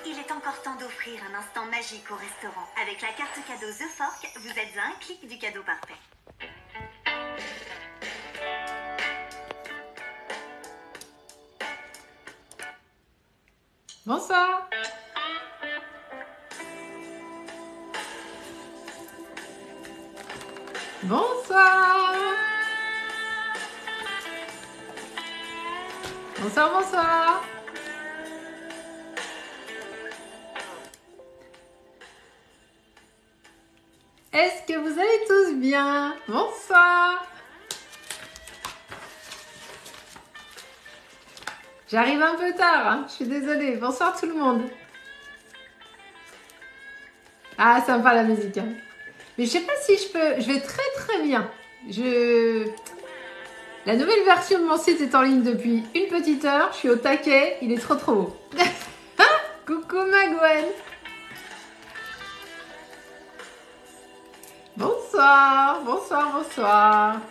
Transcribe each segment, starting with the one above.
Il est encore temps d'offrir un instant magique au restaurant. Avec la carte cadeau The Fork, vous êtes à un clic du cadeau parfait. Bonsoir. Bonsoir. Bonsoir, bonsoir. Est-ce que vous allez tous bien? Bonsoir. J'arrive un peu tard, hein, je suis désolée. Bonsoir tout le monde. Ah, sympa la musique. Hein. Mais je sais pas si je peux... Je vais très bien. La nouvelle version de mon site est en ligne depuis une petite heure. Je suis au taquet. Il est trop beau. Coucou ma Gwen. Bonsoir, bonsoir, bonsoir.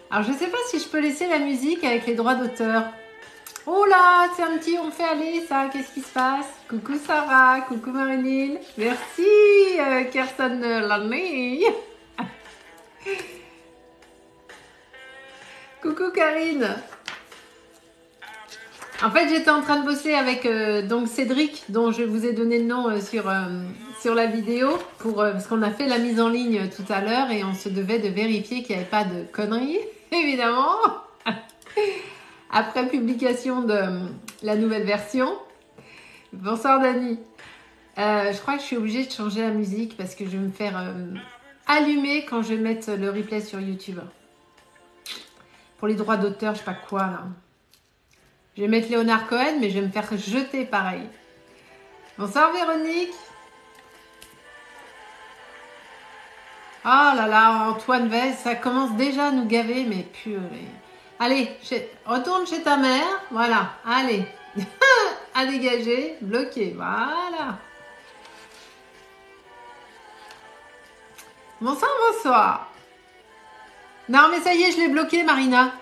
Alors, je sais pas si je peux laisser la musique avec les droits d'auteur. Oh là, c'est un petit on fait aller ça, qu'est-ce qui se passe? Coucou Sarah, coucou Marilyn. Merci Kirsten Lanley. Coucou Karine. En fait, j'étais en train de bosser avec donc Cédric, dont je vous ai donné le nom sur la vidéo, parce qu'on a fait la mise en ligne tout à l'heure et on se devait de vérifier qu'il n'y avait pas de conneries, évidemment, après publication de la nouvelle version. Bonsoir Dani. Je crois que je suis obligée de changer la musique parce que je vais me faire allumer quand je vais mettre le replay sur YouTube. Pour les droits d'auteur, je sais pas quoi là. Je vais mettre Léonard Cohen, mais je vais me faire jeter pareil. Bonsoir Véronique. Oh là là, Antoine Vez, ça commence déjà à nous gaver, mais purée. Allez, retourne chez ta mère. Voilà, allez. À dégager, bloqué, voilà. Bonsoir, bonsoir. Non, mais ça y est, je l'ai bloqué, Marina.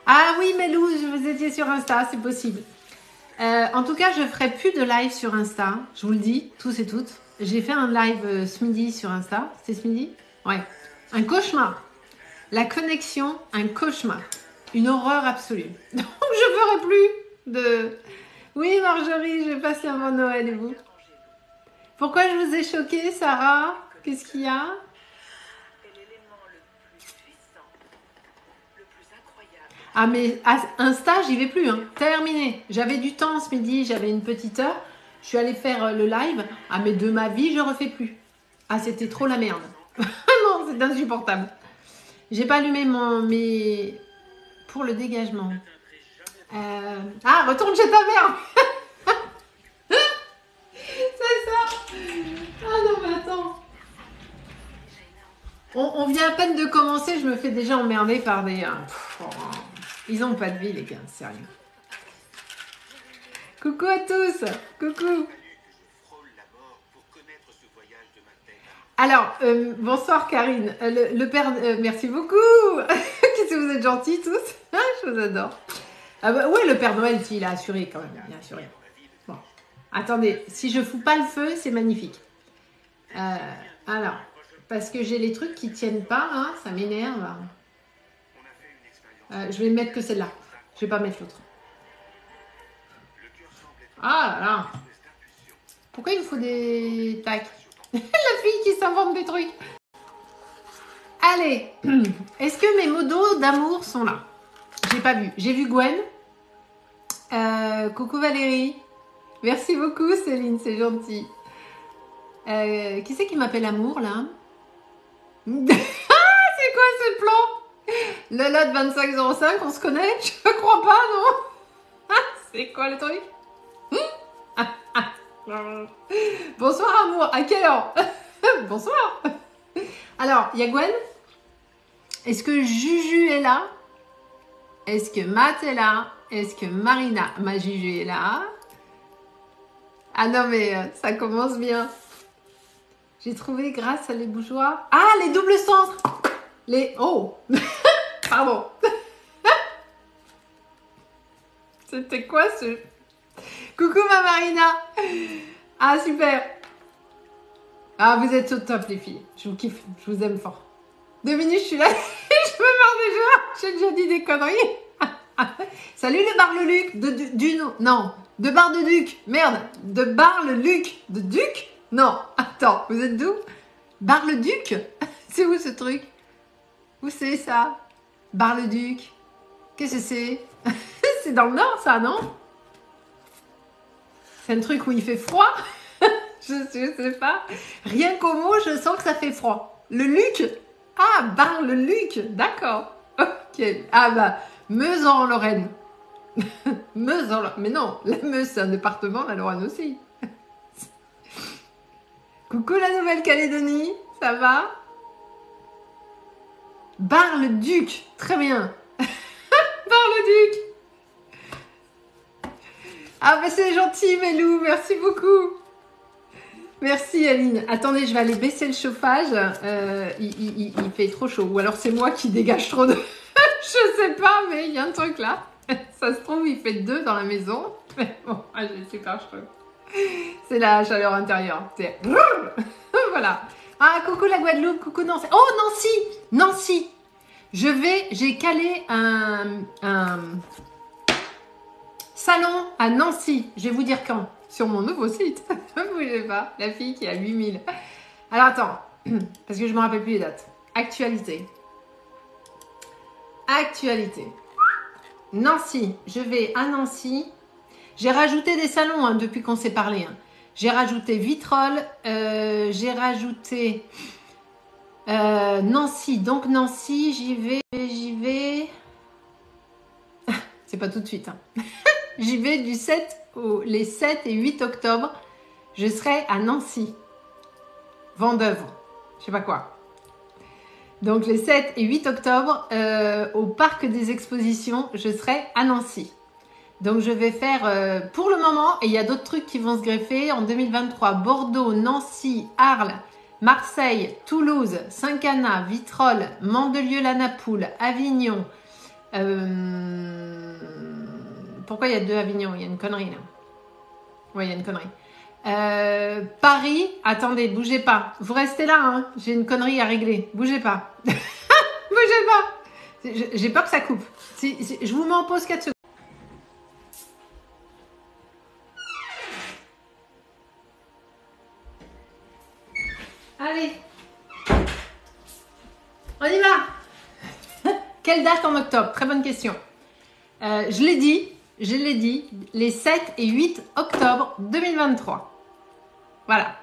Ah oui, Melou, vous étiez sur Insta, c'est possible. En tout cas, je ne ferai plus de live sur Insta. Je vous le dis, tous et toutes. J'ai fait un live ce midi sur Insta. C'était ce midi? Ouais. Un cauchemar. La connexion, un cauchemar. Une horreur absolue. Donc, je ne ferai plus de... Oui, Marjorie, j'ai passé un bon Noël et vous? Pourquoi je vous ai choqué, Sarah? Qu'est-ce qu'il y a? Ah mais Insta, j'y vais plus, hein. Terminé. J'avais du temps ce midi, j'avais une petite heure. Je suis allée faire le live. Ah mais de ma vie, je refais plus. Ah c'était trop la merde. Vraiment, c'est insupportable. J'ai pas allumé mes... Pour le dégagement. Ah, retourne chez ta mère. C'est ça. Ah non mais attends. On vient à peine de commencer, je me fais déjà emmerder par des... Ils ont pas de vie, les gars, sérieux. Coucou à tous. Coucou. Alors, bonsoir Karine. Le père... merci beaucoup. Qu'est-ce que vous êtes gentils tous. Je vous adore. Ah bah, ouais, le Père Noël, il a assuré quand même. Il a assuré. Bon. Attendez, si je fous pas le feu, c'est magnifique. Alors, parce que j'ai les trucs qui tiennent pas, hein, ça m'énerve. Je vais mettre que celle-là. Je vais pas mettre l'autre. Ah là là. Pourquoi il me faut des tacs? La fille qui s'invente des trucs. Allez. Est-ce que mes modos d'amour sont là? J'ai pas vu. J'ai vu Gwen. Coucou Valérie. Merci beaucoup Céline, c'est gentil. Qui c'est qui m'appelle amour là? Ah, c'est quoi ce plan? Le lot 2505, on se connaît? Je crois pas, non? Ah, c'est quoi le truc? Bonsoir amour, à quelle heure? Bonsoir. Alors, il y a Gwen. Est-ce que Juju est là? Est-ce que Matt est là? Est-ce que Marina, ma Juju, est là? Ah non mais ça commence bien. J'ai trouvé grâce à les bougeoirs. Ah, les doubles centres. Oh. Pardon. C'était quoi ce... Coucou ma Marina. Ah super. Ah vous êtes au top les filles. Je vous kiffe, je vous aime fort. 2 minutes, je suis là. Je me marre déjà. J'ai déjà dit des conneries. Salut le Bar-le-Luc de Bar-de-Duc. Merde, de Bar-le-Luc. De Duc. Non, attends, vous êtes d'où? Bar-le-Duc. C'est où ce truc? Où c'est ça? Bar-le-Duc. Qu'est-ce que c'est? C'est dans le nord ça, non? C'est un truc où il fait froid? Je sais pas. Rien qu'au mot, je sens que ça fait froid. Le Luc? Ah, Bar-le-Luc. D'accord. Ok. Ah bah, Meuse en Lorraine. Meuse en Lorraine. Mais non, la Meuse, c'est un département, la Lorraine aussi. Coucou la Nouvelle-Calédonie. Ça va? Bar-le-Duc. Très bien. Bar-le-Duc. Ah bah c'est gentil Mélou, merci beaucoup. Merci Aline. Attendez, je vais aller baisser le chauffage. Il fait trop chaud. Ou alors c'est moi qui dégage trop de... Je sais pas, mais il y a un truc là. Ça se trouve, il fait 2 dans la maison. Mais bon, j'ai super chaud. C'est la chaleur intérieure. C'est... Voilà. Ah, coucou la Guadeloupe, coucou Nancy. Oh, Nancy. J'ai calé un salon à Nancy. Je vais vous dire quand. Sur mon nouveau site. Ne bougez pas. La fille qui a 8000. Alors attends. Parce que je ne me rappelle plus les dates. Actualité. Nancy. Je vais à Nancy. J'ai rajouté des salons hein, depuis qu'on s'est parlé. Hein. J'ai rajouté Vitrolles. J'ai rajouté Nancy. Donc Nancy, j'y vais. C'est pas tout de suite. Hein. J'y vais du 7 les 7 et 8 octobre. Je serai à Nancy. Vendeuvre. Je sais pas quoi. Donc les 7 et 8 octobre, au Parc des Expositions, je serai à Nancy. Donc je vais faire pour le moment, et il y a d'autres trucs qui vont se greffer, en 2023, Bordeaux, Nancy, Arles, Marseille, Toulouse, Saint-Cana, Vitrolles, Mandelieu-la-Napoule, Avignon. Pourquoi il y a 2 Avignon? Il y a une connerie là. Oui, il y a une connerie. Paris, attendez, bougez pas. Vous restez là, hein. J'ai une connerie à régler. Bougez pas. Bougez pas. J'ai peur que ça coupe. Je vous mets en pause 4 secondes. Allez. On y va. Quelle date en octobre? Très bonne question. Je l'ai dit, les 7 et 8 octobre 2023. Voilà.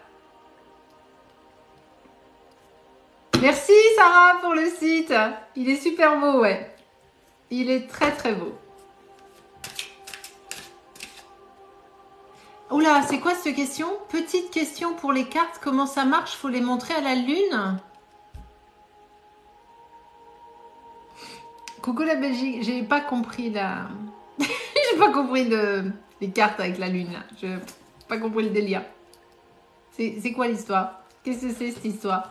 Merci Sarah pour le site. Il est super beau, ouais. Il est très très beau. Oula, c'est quoi cette question? Petite question pour les cartes. Comment ça marche? Faut les montrer à la lune? Coucou la Belgique. J'ai pas compris la... J'ai pas compris les cartes avec la lune là. J'ai pas compris le délire. C'est quoi l'histoire? Qu'est-ce que c'est cette histoire?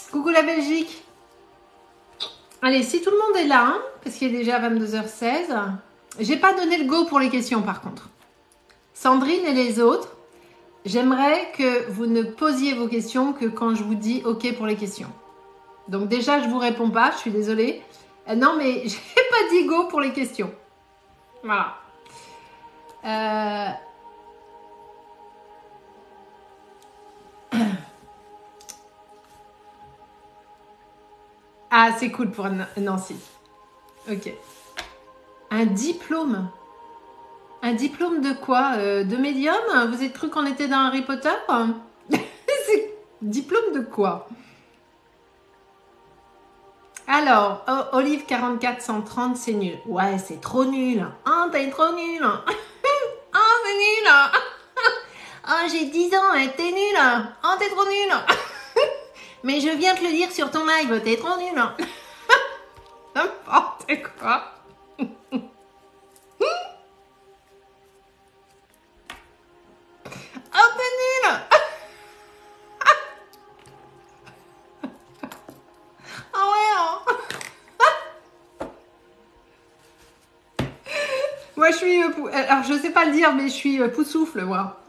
Coucou la Belgique. Allez, si tout le monde est là, hein, parce qu'il est déjà 22h16, j'ai pas donné le go pour les questions par contre. Sandrine et les autres, j'aimerais que vous ne posiez vos questions que quand je vous dis OK pour les questions. Donc déjà, je vous réponds pas, je suis désolée. Non, mais j'ai pas dit go pour les questions. Voilà. Ah, c'est cool pour Nancy. Ok. Un diplôme. Un diplôme de quoi? De médium? Vous êtes cru qu'on était dans Harry Potter? Diplôme de quoi? Alors, Olive 4430, c'est nul. Ouais, c'est trop nul. Oh, t'es trop nul. Oh, c'est nul. Oh, j'ai 10 ans, t'es nul. Oh, t'es trop nul. Mais je viens te le dire sur ton live, t'es trop nul. N'importe quoi. Oh, t'es nul. Oh ouais. suis... alors, je sais pas le dire, mais je suis poussoufle, moi.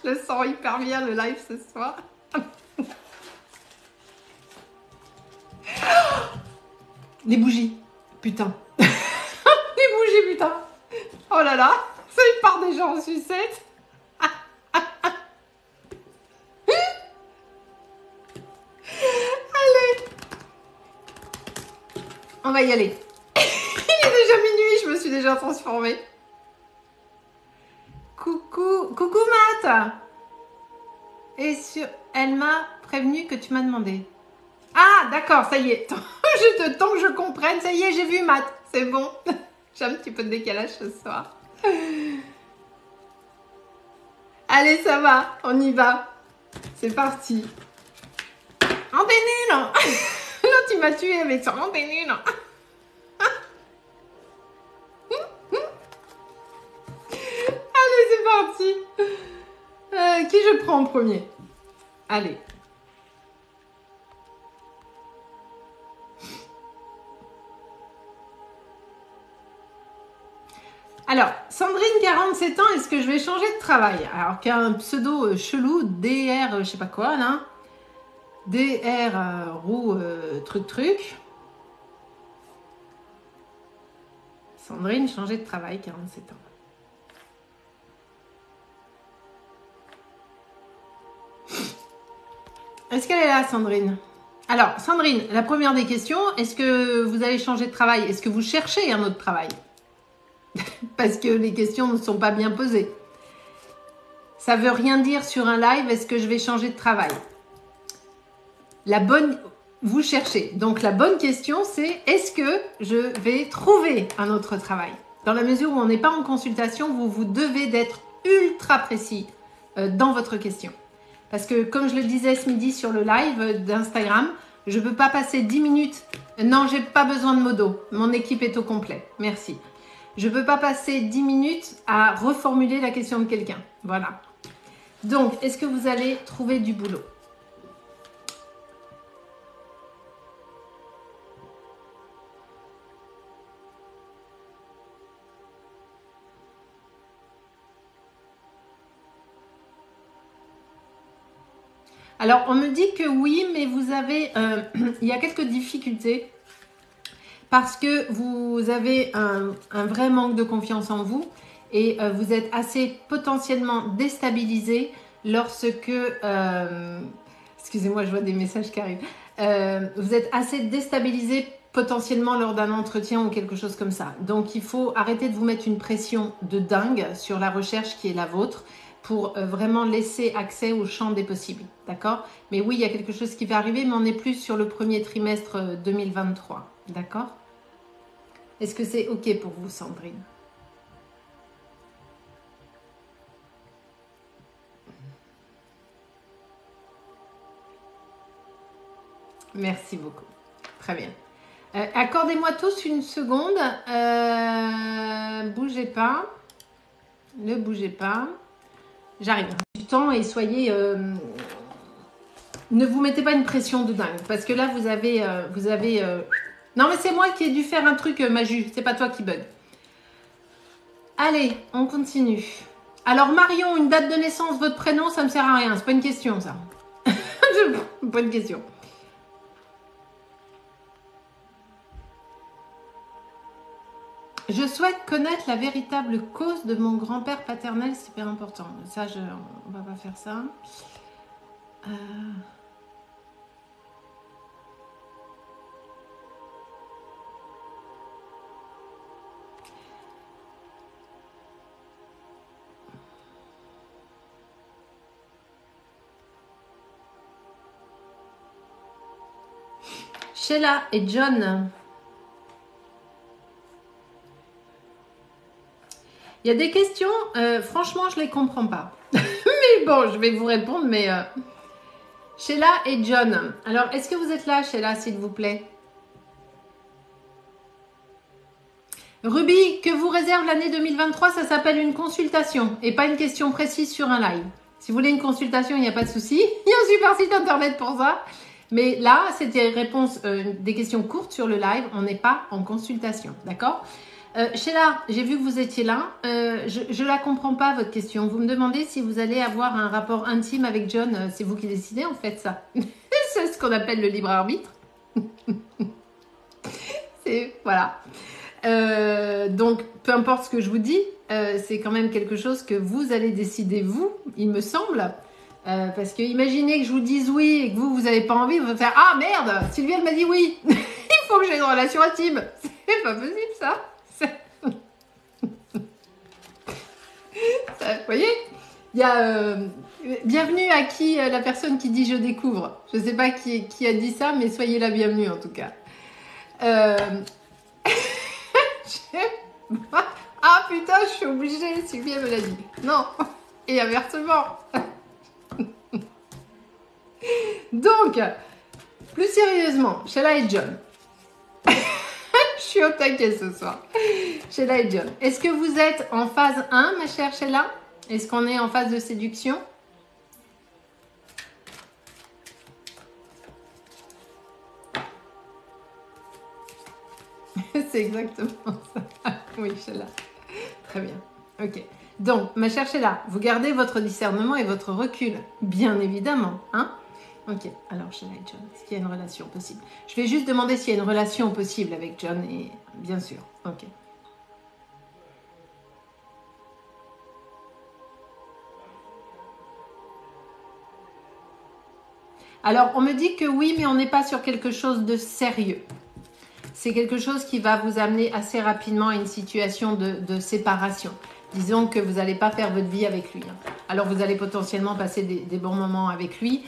Je le sens hyper bien, le live ce soir. Les bougies. Putain. Les bougies, putain. Oh là là. Ça y part déjà en sucette. Allez. On va y aller. Il est déjà minuit, je me suis déjà transformée. Coucou Matt. Et elle m'a prévenu que tu m'as demandé. Ah, d'accord, ça y est. Tant que je comprenne, ça y est, j'ai vu Matt. C'est bon. J'ai un petit peu de décalage ce soir. Allez, ça va. On y va. C'est parti. Oh, t'es nul. L'autre, il m'a tué avec ça. Oh, t'es nul. Allez, c'est parti. Qui je prends en premier? Allez. Alors, Sandrine, 47 ans, est-ce que je vais changer de travail? Alors, qu'il y a un pseudo chelou, DR, je sais pas quoi, là. DR, roue, truc. Sandrine, changer de travail, 47 ans. Est-ce qu'elle est là, Sandrine? Alors, Sandrine, la première des questions, est-ce que vous allez changer de travail? Est-ce que vous cherchez un autre travail? Parce que les questions ne sont pas bien posées. Ça veut rien dire sur un live, est-ce que je vais changer de travail? Vous cherchez. Donc la bonne question, c'est est-ce que je vais trouver un autre travail? Dans la mesure où on n'est pas en consultation, vous devez d'être ultra précis dans votre question. Parce que comme je le disais ce midi sur le live d'Instagram, je ne peux pas passer 10 minutes. Non, j'ai pas besoin de modo. Mon équipe est au complet. Merci. Je ne peux pas passer 10 minutes à reformuler la question de quelqu'un. Voilà. Donc, est-ce que vous allez trouver du boulot? Alors, on me dit que oui, mais vous avez... il y a quelques difficultés. Parce que vous avez un vrai manque de confiance en vous et vous êtes assez potentiellement déstabilisé lorsque... excusez-moi, je vois des messages qui arrivent. Vous êtes assez déstabilisé potentiellement lors d'un entretien ou quelque chose comme ça. Donc, il faut arrêter de vous mettre une pression de dingue sur la recherche qui est la vôtre pour vraiment laisser accès au champ des possibles. D'accord? Mais oui, il y a quelque chose qui va arriver, mais on est plus sur le premier trimestre 2023. D'accord? Est-ce que c'est OK pour vous, Sandrine? Merci beaucoup. Très bien. Accordez-moi tous une seconde. Bougez pas. Ne bougez pas. J'arrive. Du temps et soyez... ne vous mettez pas une pression de dingue. Parce que là, vous avez... Non, mais c'est moi qui ai dû faire un truc, Maju. C'est pas toi qui bug. Allez, on continue. Alors, Marion, une date de naissance, votre prénom, ça me sert à rien. C'est pas une question, ça. Pas une question. Je souhaite connaître la véritable cause de mon grand-père paternel, c'est super important. Ça, on va pas faire ça. Sheila et John. Il y a des questions, franchement, je ne les comprends pas. Mais bon, je vais vous répondre, mais... Sheila et John. Alors, est-ce que vous êtes là, Sheila, s'il vous plaît? Ruby, que vous réserve l'année 2023, ça s'appelle une consultation et pas une question précise sur un live. Si vous voulez une consultation, il n'y a pas de souci. Il y a un super site internet pour ça. Mais là, c'était réponse des questions courtes sur le live. On n'est pas en consultation, d'accord? Sheila, j'ai vu que vous étiez là. Je la comprends pas, votre question. Vous me demandez si vous allez avoir un rapport intime avec John. C'est vous qui décidez, en fait, ça. C'est ce qu'on appelle le libre arbitre. Voilà. Donc, peu importe ce que je vous dis, c'est quand même quelque chose que vous allez décider, vous, il me semble. Parce que imaginez que je vous dise oui et que vous n'avez pas envie, vous allez faire « Ah merde, Sylvie, elle m'a dit oui. Il faut que j'ai une relation intime. » C'est pas possible, ça. Vous voyez, il y a bienvenue à qui la personne qui dit je découvre. Je ne sais pas qui a dit ça, mais soyez la bienvenue en tout cas. Ah putain, je suis obligée, Sylvie me l'a dit. Non, et inversement. Donc, plus sérieusement, Sheila et John. Je suis au taquet ce soir. Sheila et John. Est-ce que vous êtes en phase 1, ma chère Sheila? Est-ce qu'on est en phase de séduction? C'est exactement ça. Oui, Sheila. Très bien. Ok. Donc, ma chère Sheila, vous gardez votre discernement et votre recul, bien évidemment. Hein? Ok. Alors, Sheila et John, est-ce qu'il y a une relation possible? Je vais juste demander s'il y a une relation possible avec John et bien sûr. Ok. Alors, on me dit que oui, mais on n'est pas sur quelque chose de sérieux. C'est quelque chose qui va vous amener assez rapidement à une situation de séparation. Disons que vous n'allez pas faire votre vie avec lui. Alors, vous allez potentiellement passer des bons moments avec lui,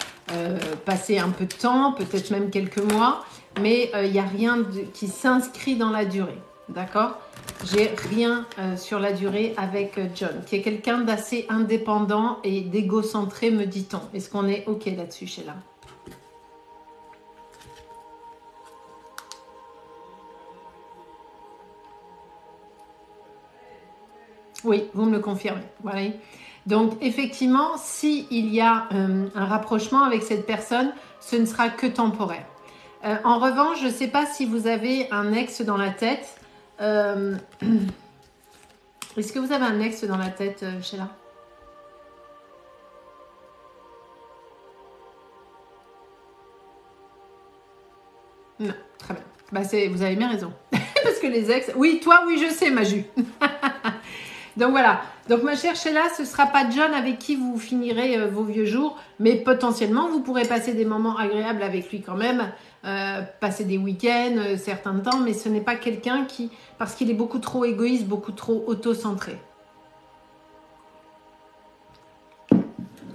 passer un peu de temps, peut-être même quelques mois, mais il n'y a rien qui s'inscrit dans la durée. D'accord? J'ai rien sur la durée avec John, qui est quelqu'un d'assez indépendant et d'égocentré, me dit-on. Est-ce qu'on est OK là-dessus, Sheila? Oui, vous me le confirmez. Voilà. Donc, effectivement, s'il y a un rapprochement avec cette personne, ce ne sera que temporaire. En revanche, je ne sais pas si vous avez un ex dans la tête. Est-ce que vous avez un ex dans la tête, Sheila? Non, très bien. Bah, vous avez bien raison. Parce que les ex... Oui, toi, oui, je sais, Maju. Donc voilà, donc ma chère Sheila, ce ne sera pas John avec qui vous finirez vos vieux jours, mais potentiellement vous pourrez passer des moments agréables avec lui quand même, passer des week-ends, certains temps, mais ce n'est pas quelqu'un qui, parce qu'il est beaucoup trop égoïste, beaucoup trop auto-centré.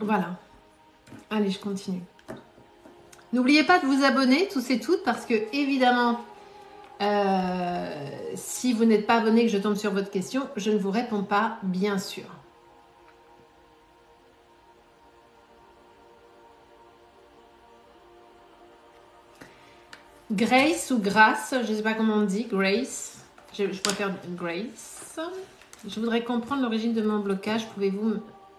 Voilà. Allez, je continue. N'oubliez pas de vous abonner tous et toutes parce que évidemment, si vous n'êtes pas abonné et que je tombe sur votre question, je ne vous réponds pas, bien sûr. Grace ou Grâce, je ne sais pas comment on dit, Grace. Je préfère Grace. Je voudrais comprendre l'origine de mon blocage. Pouvez-vous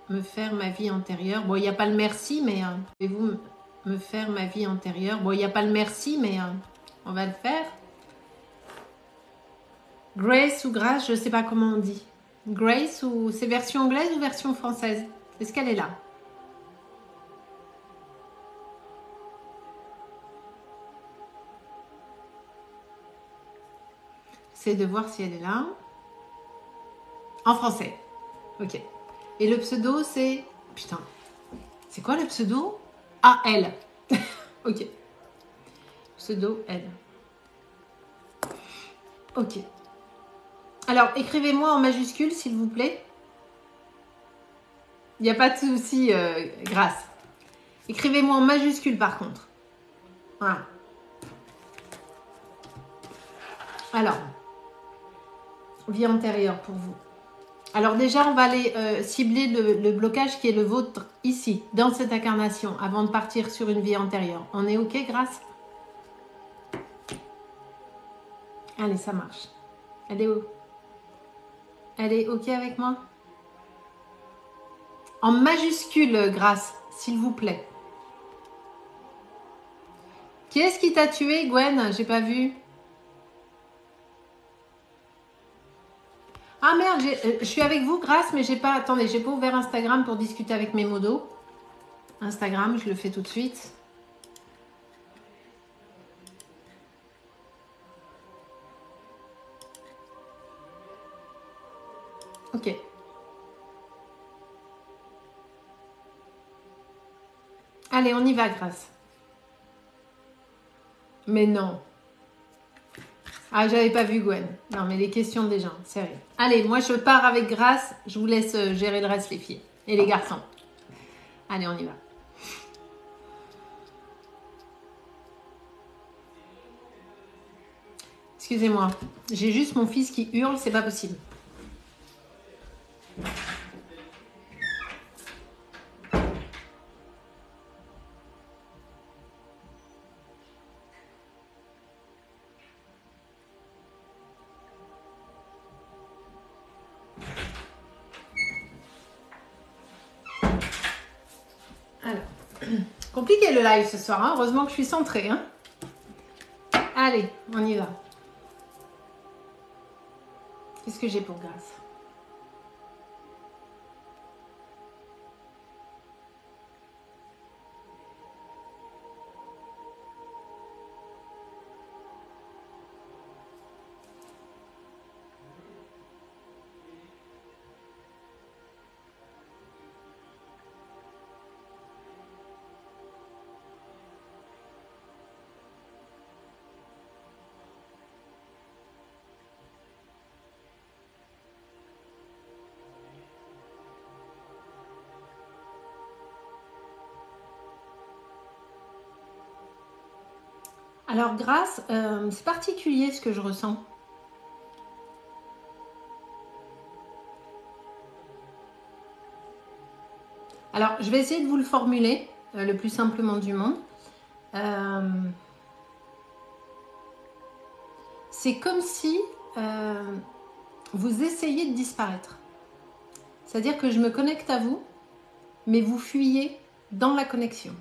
me faire ma vie antérieure? Bon, il n'y a pas le merci, mais pouvez-vous me faire ma vie antérieure? Bon, il n'y a pas le merci, mais on va le faire. Grace ou Grâce, je ne sais pas comment on dit. Grace ou c'est version anglaise ou version française? Est-ce qu'elle est là? C'est de voir si elle est là. En français. Ok. Et le pseudo, c'est... Putain. C'est quoi le pseudo? Ah, elle. Ok. Pseudo, elle. Ok. Alors, écrivez-moi en majuscule, s'il vous plaît. Il n'y a pas de souci, Grâce. Écrivez-moi en majuscule, par contre. Voilà. Alors, vie antérieure pour vous. Alors déjà, on va aller cibler le blocage qui est le vôtre ici, dans cette incarnation, avant de partir sur une vie antérieure. On est OK, Grâce? Allez, ça marche. Elle est où? Elle est OK avec moi? En majuscule, Grâce, s'il vous plaît. Qui est-ce qui t'a tué, Gwen? J'ai pas vu. Ah merde, je suis avec vous, Grâce, mais j'ai pas... Attendez, j'ai pas ouvert Instagram pour discuter avec mes modos. Instagram, je le fais tout de suite. Ok. Allez, on y va, Grâce. Mais non. Ah, j'avais pas vu Gwen. Non, mais les questions des gens, sérieux. Allez, moi je pars avec Grâce. Je vous laisse gérer le reste, les filles. Et les garçons. Allez, on y va. Excusez-moi. J'ai juste mon fils qui hurle, c'est pas possible. Alors, compliqué le live ce soir, hein. Heureusement que je suis centrée. Hein. Allez, on y va. Qu'est-ce que j'ai pour Grâce? Alors, Grâce, c'est particulier ce que je ressens. Alors, je vais essayer de vous le formuler le plus simplement du monde. C'est comme si vous essayez de disparaître. C'est-à-dire que je me connecte à vous, mais vous fuyez dans la connexion.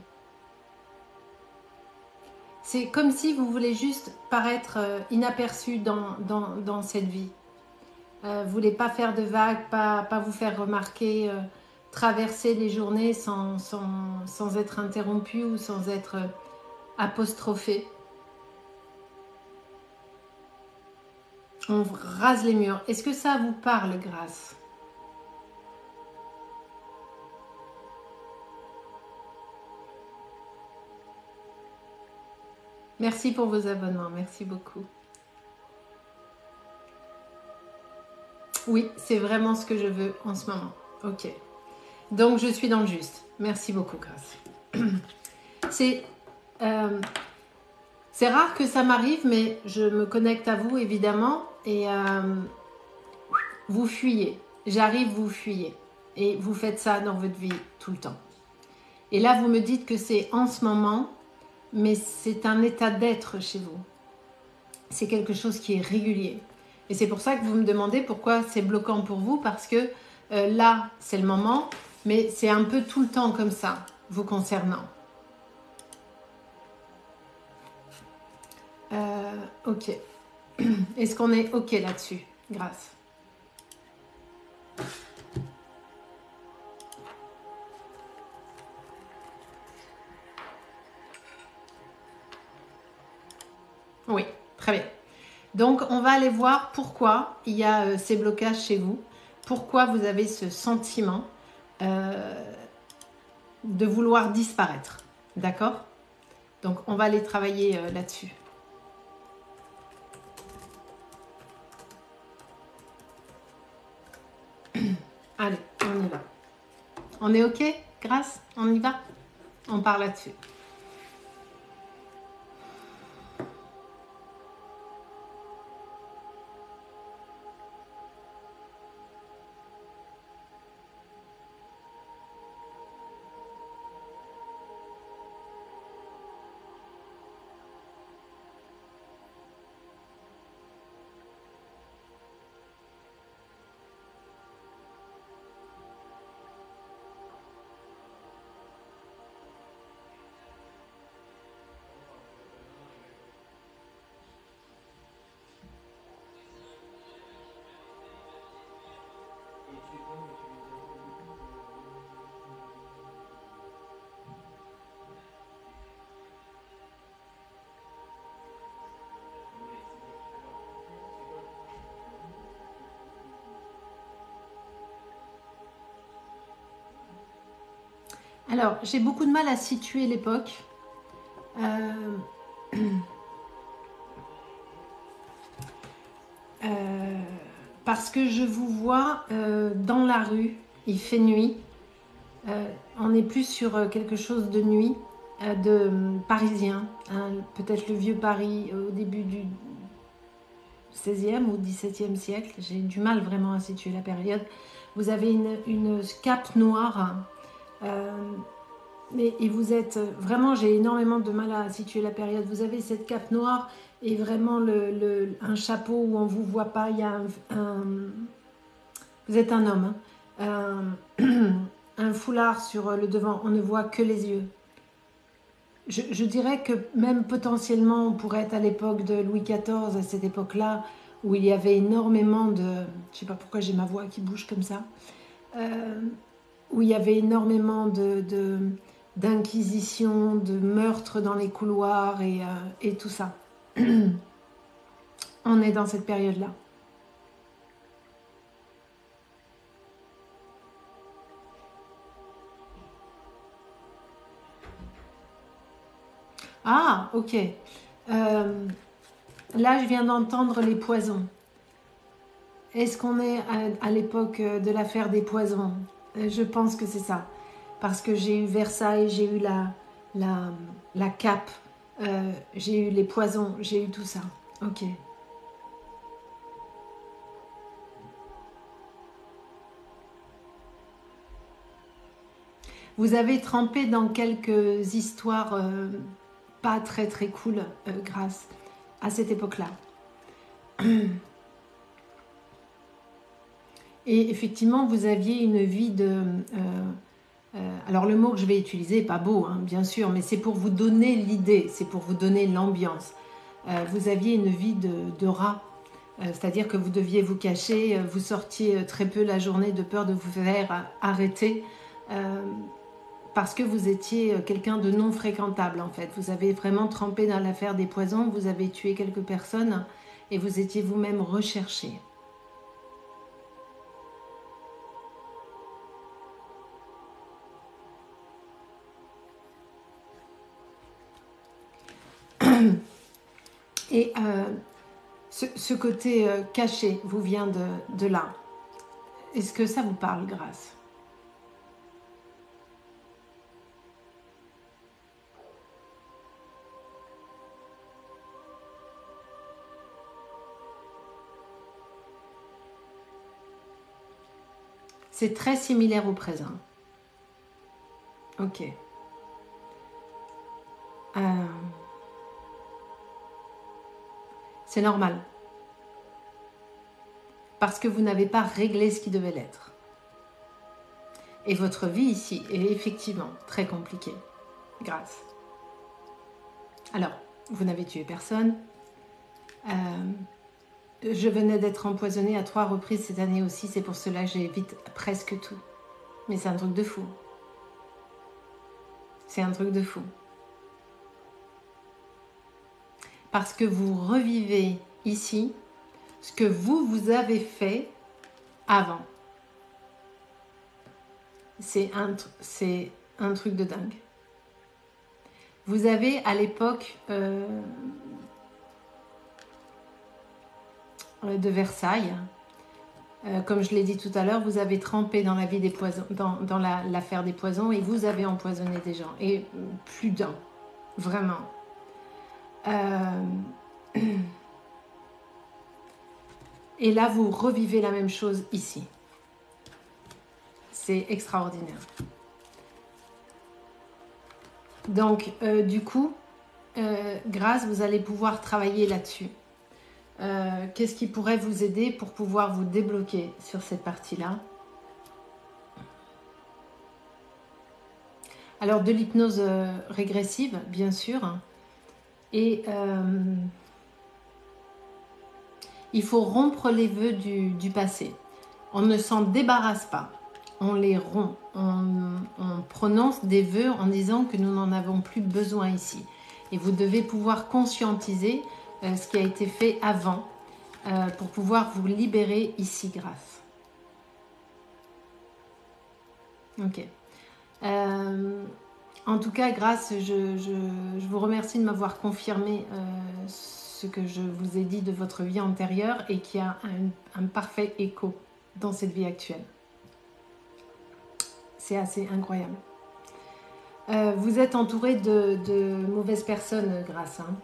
C'est comme si vous voulez juste paraître inaperçu dans cette vie. Vous ne voulez pas faire de vagues, pas vous faire remarquer, traverser les journées sans être interrompu ou sans être apostrophé. On rase les murs. Est-ce que ça vous parle, Grâce? Merci pour vos abonnements, merci beaucoup. Oui, c'est vraiment ce que je veux en ce moment. Ok. Donc, je suis dans le juste. Merci beaucoup, Grâce. C'est rare que ça m'arrive, mais je me connecte à vous, évidemment, et vous fuyez. J'arrive, vous fuyez. Et vous faites ça dans votre vie tout le temps. Et là, vous me dites que c'est en ce moment, mais c'est un état d'être chez vous. C'est quelque chose qui est régulier. Et c'est pour ça que vous me demandez pourquoi c'est bloquant pour vous, parce que là, c'est le moment, mais c'est un peu tout le temps comme ça, vous concernant. Ok. Est-ce qu'on est ok là-dessus? Grâce. Oui, très bien. Donc, on va aller voir pourquoi il y a ces blocages chez vous, pourquoi vous avez ce sentiment de vouloir disparaître. D'accord? Donc, on va aller travailler là-dessus. Allez, on y va. On est ok? Grâce? On y va? On part là-dessus. Alors, j'ai beaucoup de mal à situer l'époque. Euh, parce que je vous vois dans la rue, il fait nuit. On est plus sur quelque chose de nuit, de parisien, hein, peut-être le vieux Paris au début du 16e ou 17e siècle. J'ai du mal vraiment à situer la période. Vous avez une cape noire, et vous êtes vraiment, j'ai énormément de mal à situer la période. Vous avez cette cape noire et vraiment un chapeau où on ne vous voit pas. Il y a vous êtes un homme, hein. Un foulard sur le devant, on ne voit que les yeux. Je dirais que même potentiellement, on pourrait être à l'époque de Louis XIV, à cette époque-là, où il y avait énormément de... Je ne sais pas pourquoi j'ai ma voix qui bouge comme ça. Où il y avait énormément d'inquisition, de meurtres dans les couloirs et tout ça. On est dans cette période-là. Ah, ok. Là, je viens d'entendre les poisons. Est-ce qu'on est à l'époque de l'affaire des poisons? Je pense que c'est ça. Parce que j'ai eu Versailles, j'ai eu la cape, j'ai eu les poisons, j'ai eu tout ça. Ok. Vous avez trempé dans quelques histoires pas très très cool grâce à cette époque-là. Et effectivement, vous aviez une vie de... alors le mot que je vais utiliser n'est pas beau, hein, bien sûr, mais c'est pour vous donner l'idée, c'est pour vous donner l'ambiance. Vous aviez une vie de rat, c'est-à-dire que vous deviez vous cacher, vous sortiez très peu la journée de peur de vous faire arrêter. Parce que vous étiez quelqu'un de non fréquentable en fait. Vous avez vraiment trempé dans l'affaire des poisons, vous avez tué quelques personnes et vous étiez vous-même recherché. Et ce côté caché vous vient de là. Est-ce que ça vous parle, Grâce? C'est très similaire au présent. Ok. C'est normal. Parce que vous n'avez pas réglé ce qui devait l'être. Et votre vie ici est effectivement très compliquée. Grâce. Alors, vous n'avez tué personne. Je venais d'être empoisonnée à 3 reprises cette année aussi. C'est pour cela que j'évite presque tout. Mais c'est un truc de fou. C'est un truc de fou. Parce que vous revivez ici ce que vous avez fait avant. C'est un truc de dingue. Vous avez à l'époque de Versailles, comme je l'ai dit tout à l'heure, vous avez trempé dans la vie des poisons, dans l'affaire des poisons et vous avez empoisonné des gens. Et plus d'un, vraiment. Et là, vous revivez la même chose ici. C'est extraordinaire. Donc, du coup, Grâce, vous allez pouvoir travailler là-dessus. Qu'est-ce qui pourrait vous aider pour pouvoir vous débloquer sur cette partie-là? Alors, de l'hypnose régressive, bien sûr. Et il faut rompre les vœux du passé. On ne s'en débarrasse pas. On les rompt. On prononce des vœux en disant que nous n'en avons plus besoin ici. Et vous devez pouvoir conscientiser ce qui a été fait avant pour pouvoir vous libérer ici, Grâce. Ok. En tout cas, Grâce, je vous remercie de m'avoir confirmé ce que je vous ai dit de votre vie antérieure et qui a un parfait écho dans cette vie actuelle. C'est assez incroyable. Vous êtes entouré de mauvaises personnes, Grâce. Hein.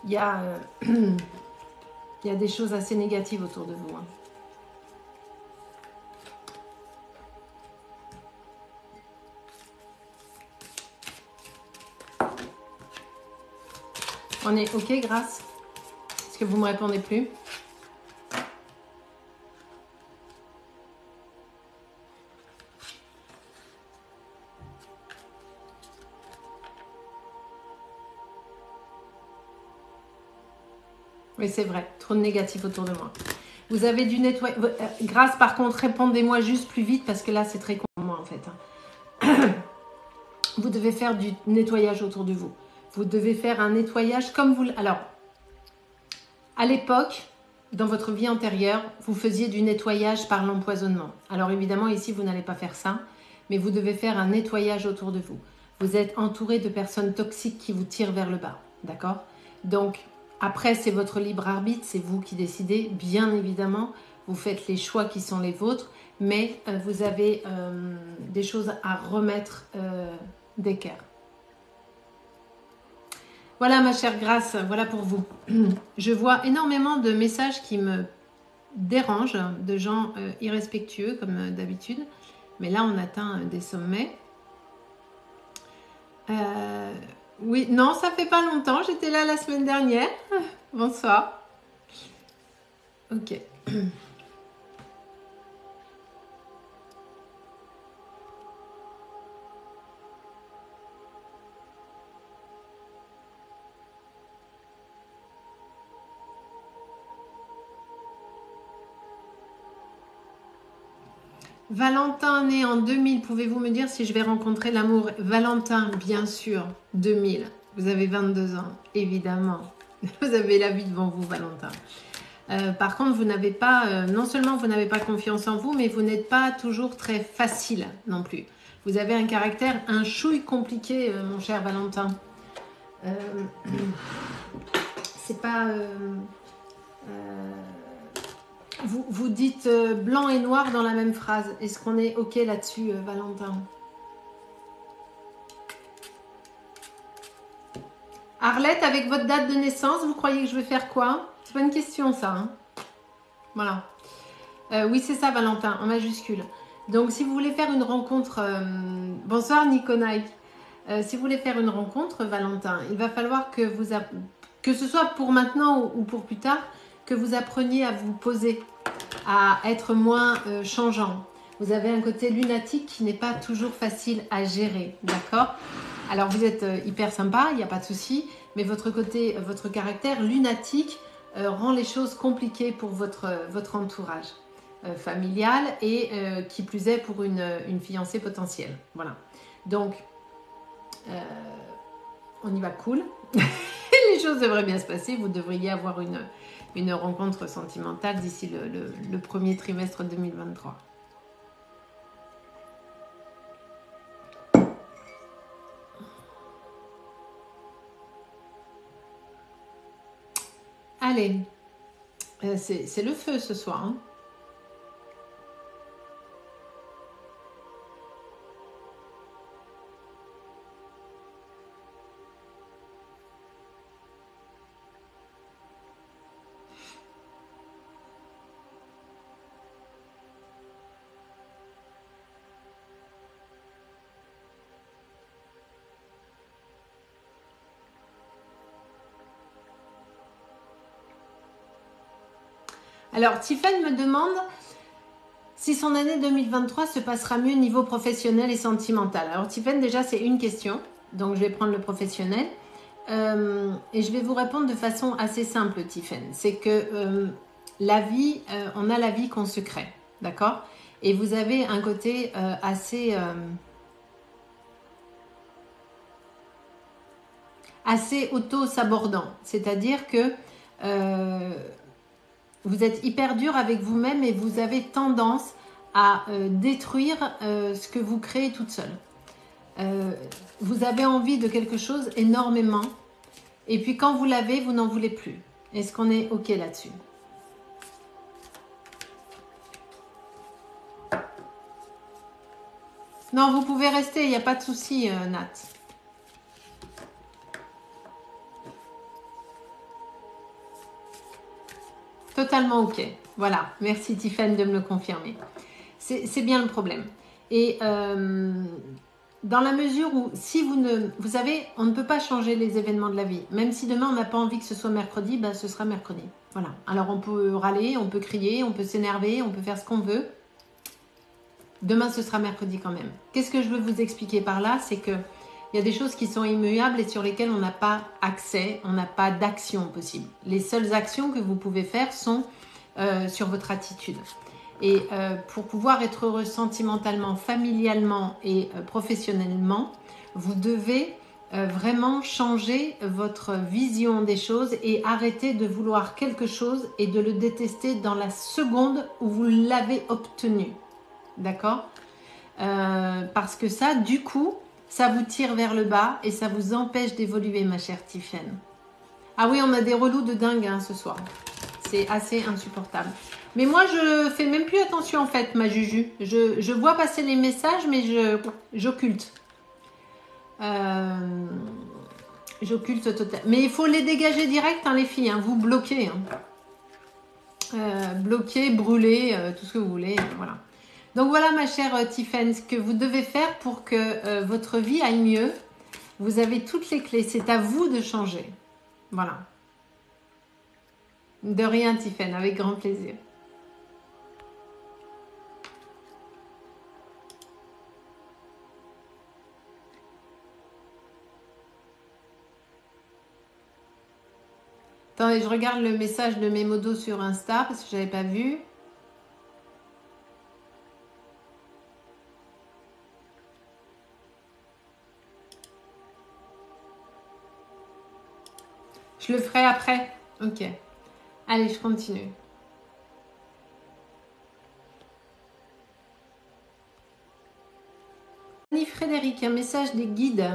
Il y a des choses assez négatives autour de vous. Hein. On est OK, Grâce? Est-ce que vous ne me répondez plus? Oui, c'est vrai. Trop de négatif autour de moi. Vous avez du nettoyage. Grâce, par contre, répondez-moi juste plus vite parce que là, c'est très con pour moi, en fait. Vous devez faire du nettoyage autour de vous. Vous devez faire un nettoyage comme vous... Alors, à l'époque, dans votre vie antérieure, vous faisiez du nettoyage par l'empoisonnement. Alors, évidemment, ici, vous n'allez pas faire ça, mais vous devez faire un nettoyage autour de vous. Vous êtes entouré de personnes toxiques qui vous tirent vers le bas. D'accord? Donc, après, c'est votre libre arbitre, c'est vous qui décidez. Bien évidemment, vous faites les choix qui sont les vôtres, mais vous avez des choses à remettre d'équerre. Voilà ma chère Grâce, voilà pour vous. Je vois énormément de messages qui me dérangent, de gens irrespectueux comme d'habitude, mais là on atteint des sommets. Oui, non, ça fait pas longtemps, j'étais là la semaine dernière. Bonsoir. Ok. Valentin né en 2000, pouvez-vous me dire si je vais rencontrer l'amour? Valentin, bien sûr, 2000. Vous avez 22 ans, évidemment. Vous avez la vie devant vous, Valentin. Par contre, vous n'avez pas, non seulement vous n'avez pas confiance en vous, mais vous n'êtes pas toujours très facile non plus. Vous avez un caractère un chouille compliqué, mon cher Valentin. C'est pas... vous dites blanc et noir dans la même phrase. Est-ce qu'on est OK là-dessus, Valentin? Arlette, avec votre date de naissance, vous croyez que je vais faire quoi? C'est pas une question, ça. Hein, voilà. Oui, c'est ça, Valentin, en majuscule. Donc, si vous voulez faire une rencontre... bonsoir, Nico Nike. Si vous voulez faire une rencontre, Valentin, il va falloir que vous... Que ce soit pour maintenant ou pour plus tard, que vous appreniez à vous poser, à être moins changeant. Vous avez un côté lunatique qui n'est pas toujours facile à gérer, d'accord? Alors, vous êtes hyper sympa, il n'y a pas de souci, mais votre caractère lunatique rend les choses compliquées pour votre entourage familial et qui plus est pour une fiancée potentielle. Voilà. Donc, on y va cool. Les choses devraient bien se passer. Vous devriez avoir une rencontre sentimentale d'ici le premier trimestre 2023. Allez, c'est le feu ce soir. Hein. Alors, Tiffany me demande si son année 2023 se passera mieux niveau professionnel et sentimental. Alors, Tiffany, déjà, c'est une question. Donc, je vais prendre le professionnel. Et je vais vous répondre de façon assez simple, Tiffany. C'est que la vie, on a la vie qu'on se crée. D'accord? Et vous avez un côté assez auto-sabordant. C'est-à-dire que... Vous êtes hyper dur avec vous-même et vous avez tendance à détruire ce que vous créez toute seule. Vous avez envie de quelque chose énormément et puis quand vous l'avez, vous n'en voulez plus. Est-ce qu'on est OK là-dessus? Non, vous pouvez rester, il n'y a pas de souci, Nat. Totalement OK. Voilà, merci Tiffany de me le confirmer. C'est bien le problème. Et dans la mesure où, si vous savez, on ne peut pas changer les événements de la vie. Même si demain on n'a pas envie que ce soit mercredi, ben, ce sera mercredi. Voilà. Alors on peut râler, on peut crier, on peut s'énerver, on peut faire ce qu'on veut. Demain, ce sera mercredi quand même. Qu'est-ce que je veux vous expliquer par là? C'est qu'il y a des choses qui sont immuables et sur lesquelles on n'a pas accès, on n'a pas d'action possible. Les seules actions que vous pouvez faire sont sur votre attitude. Et pour pouvoir être heureux sentimentalement, familialement et professionnellement, vous devez vraiment changer votre vision des choses et arrêter de vouloir quelque chose et de le détester dans la seconde où vous l'avez obtenu. D'accord? Parce que ça, du coup, ça vous tire vers le bas et ça vous empêche d'évoluer, ma chère Tiffany. Ah oui, on a des relous de dingue hein, ce soir. C'est assez insupportable. Mais moi, je fais même plus attention en fait, ma Juju. Je vois passer les messages, mais j'occulte. J'occulte total. Mais il faut les dégager direct, hein, les filles. Hein, vous bloquez. Hein. Bloquer, brûler, tout ce que vous voulez. Voilà. Donc voilà, ma chère Tiffany, ce que vous devez faire pour que votre vie aille mieux. Vous avez toutes les clés. C'est à vous de changer. Voilà. De rien, Tiffany, avec grand plaisir. Attendez, je regarde le message de mes modos sur Insta parce que je n'avais pas vu. Je le ferai après. Ok. Allez, je continue. Annie Frédéric, un message des guides.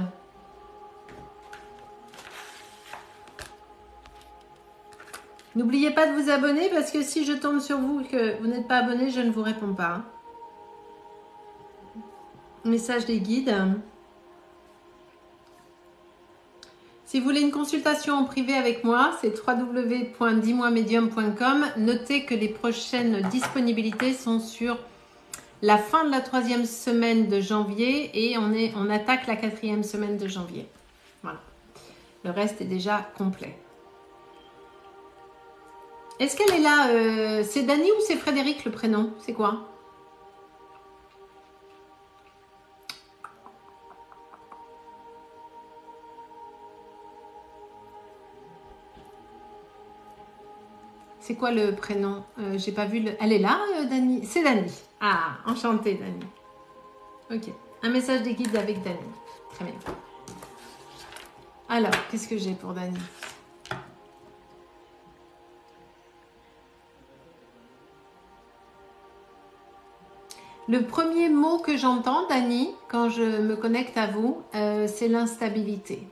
N'oubliez pas de vous abonner parce que si je tombe sur vous et que vous n'êtes pas abonné, je ne vous réponds pas. Message des guides. Si vous voulez une consultation en privé avec moi, c'est www.dis-moi-medium.com. Notez que les prochaines disponibilités sont sur la fin de la 3e semaine de janvier et on attaque la 4e semaine de janvier. Voilà. Le reste est déjà complet. Est-ce qu'elle est là c'est Dani ou c'est Frédéric le prénom? C'est quoi? C'est quoi le prénom? J'ai pas vu le... Elle est là, Dani? C'est Dani. Ah, enchantée, Dani. Ok. Un message des guides avec Dani. Très bien. Alors, qu'est-ce que j'ai pour Dani? Le premier mot que j'entends, Dani, quand je me connecte à vous, c'est l'instabilité.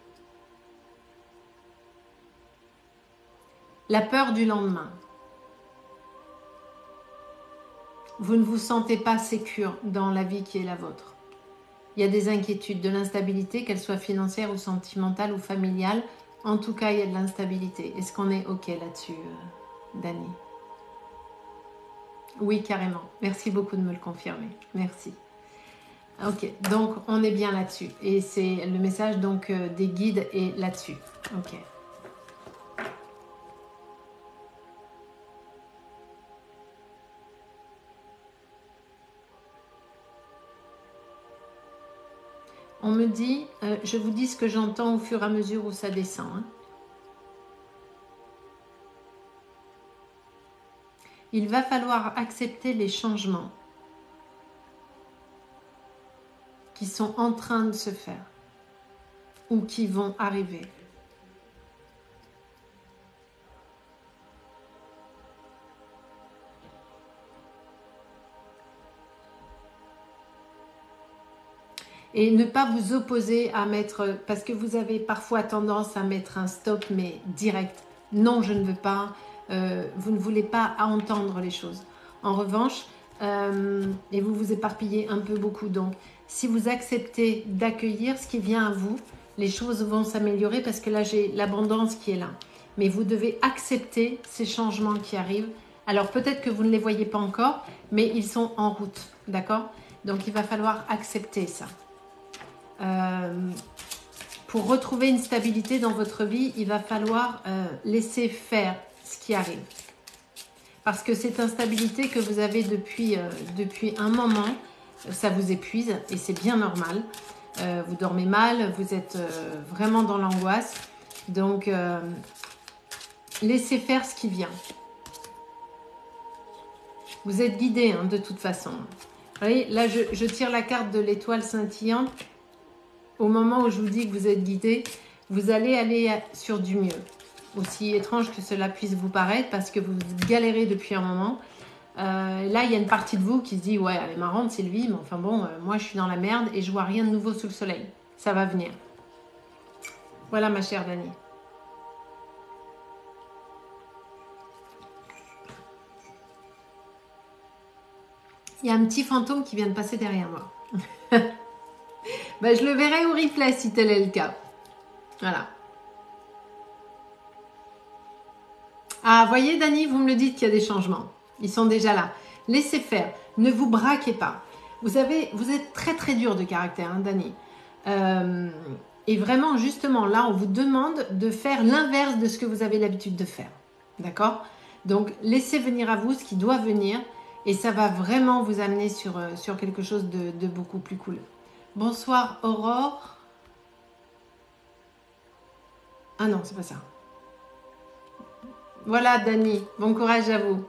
La peur du lendemain. Vous ne vous sentez pas sécure dans la vie qui est la vôtre. Il y a des inquiétudes, de l'instabilité, qu'elle soit financière ou sentimentale ou familiale. En tout cas, il y a de l'instabilité. Est-ce qu'on est OK là-dessus, Dani? Oui, carrément. Merci beaucoup de me le confirmer. Merci. Ok, donc on est bien là-dessus. Et c'est le message donc des guides est là-dessus. Ok. On me dit, je vous dis ce que j'entends au fur et à mesure où ça descend. Hein. Il va falloir accepter les changements qui sont en train de se faire ou qui vont arriver. Et ne pas vous opposer à mettre, parce que vous avez parfois tendance à mettre un stop, mais direct. Non, je ne veux pas. Vous ne voulez pas entendre les choses. En revanche, et vous vous éparpillez un peu beaucoup. Donc, si vous acceptez d'accueillir ce qui vient à vous, les choses vont s'améliorer parce que là, j'ai l'abondance qui est là. Mais vous devez accepter ces changements qui arrivent. Alors, peut-être que vous ne les voyez pas encore, mais ils sont en route. D'accord? Donc, il va falloir accepter ça. Pour retrouver une stabilité dans votre vie, il va falloir laisser faire ce qui arrive. Parce que cette instabilité que vous avez depuis un moment, ça vous épuise et c'est bien normal. Vous dormez mal, vous êtes vraiment dans l'angoisse. Donc, laissez faire ce qui vient. Vous êtes guidé de toute façon. Vous voyez, là, je tire la carte de l'étoile scintillante. Au moment où je vous dis que vous êtes guidé, vous allez aller sur du mieux. Aussi étrange que cela puisse vous paraître, parce que vous galérez depuis un moment. Là, il y a une partie de vous qui se dit « Ouais, elle est marrante Sylvie, mais enfin bon, moi je suis dans la merde et je vois rien de nouveau sous le soleil. Ça va venir. » Voilà ma chère Dani. Il y a un petit fantôme qui vient de passer derrière moi. Ben, je le verrai au replay si tel est le cas. Voilà. Ah, voyez Dani, vous me le dites qu'il y a des changements. Ils sont déjà là. Laissez faire. Ne vous braquez pas. Vous êtes très très dur de caractère, Dani. Et vraiment, justement, là, on vous demande de faire l'inverse de ce que vous avez l'habitude de faire. D'accord? Donc, laissez venir à vous ce qui doit venir. Et ça va vraiment vous amener sur quelque chose de beaucoup plus cool. Bonsoir Aurore. Ah non, c'est pas ça. Voilà Dani, bon courage à vous.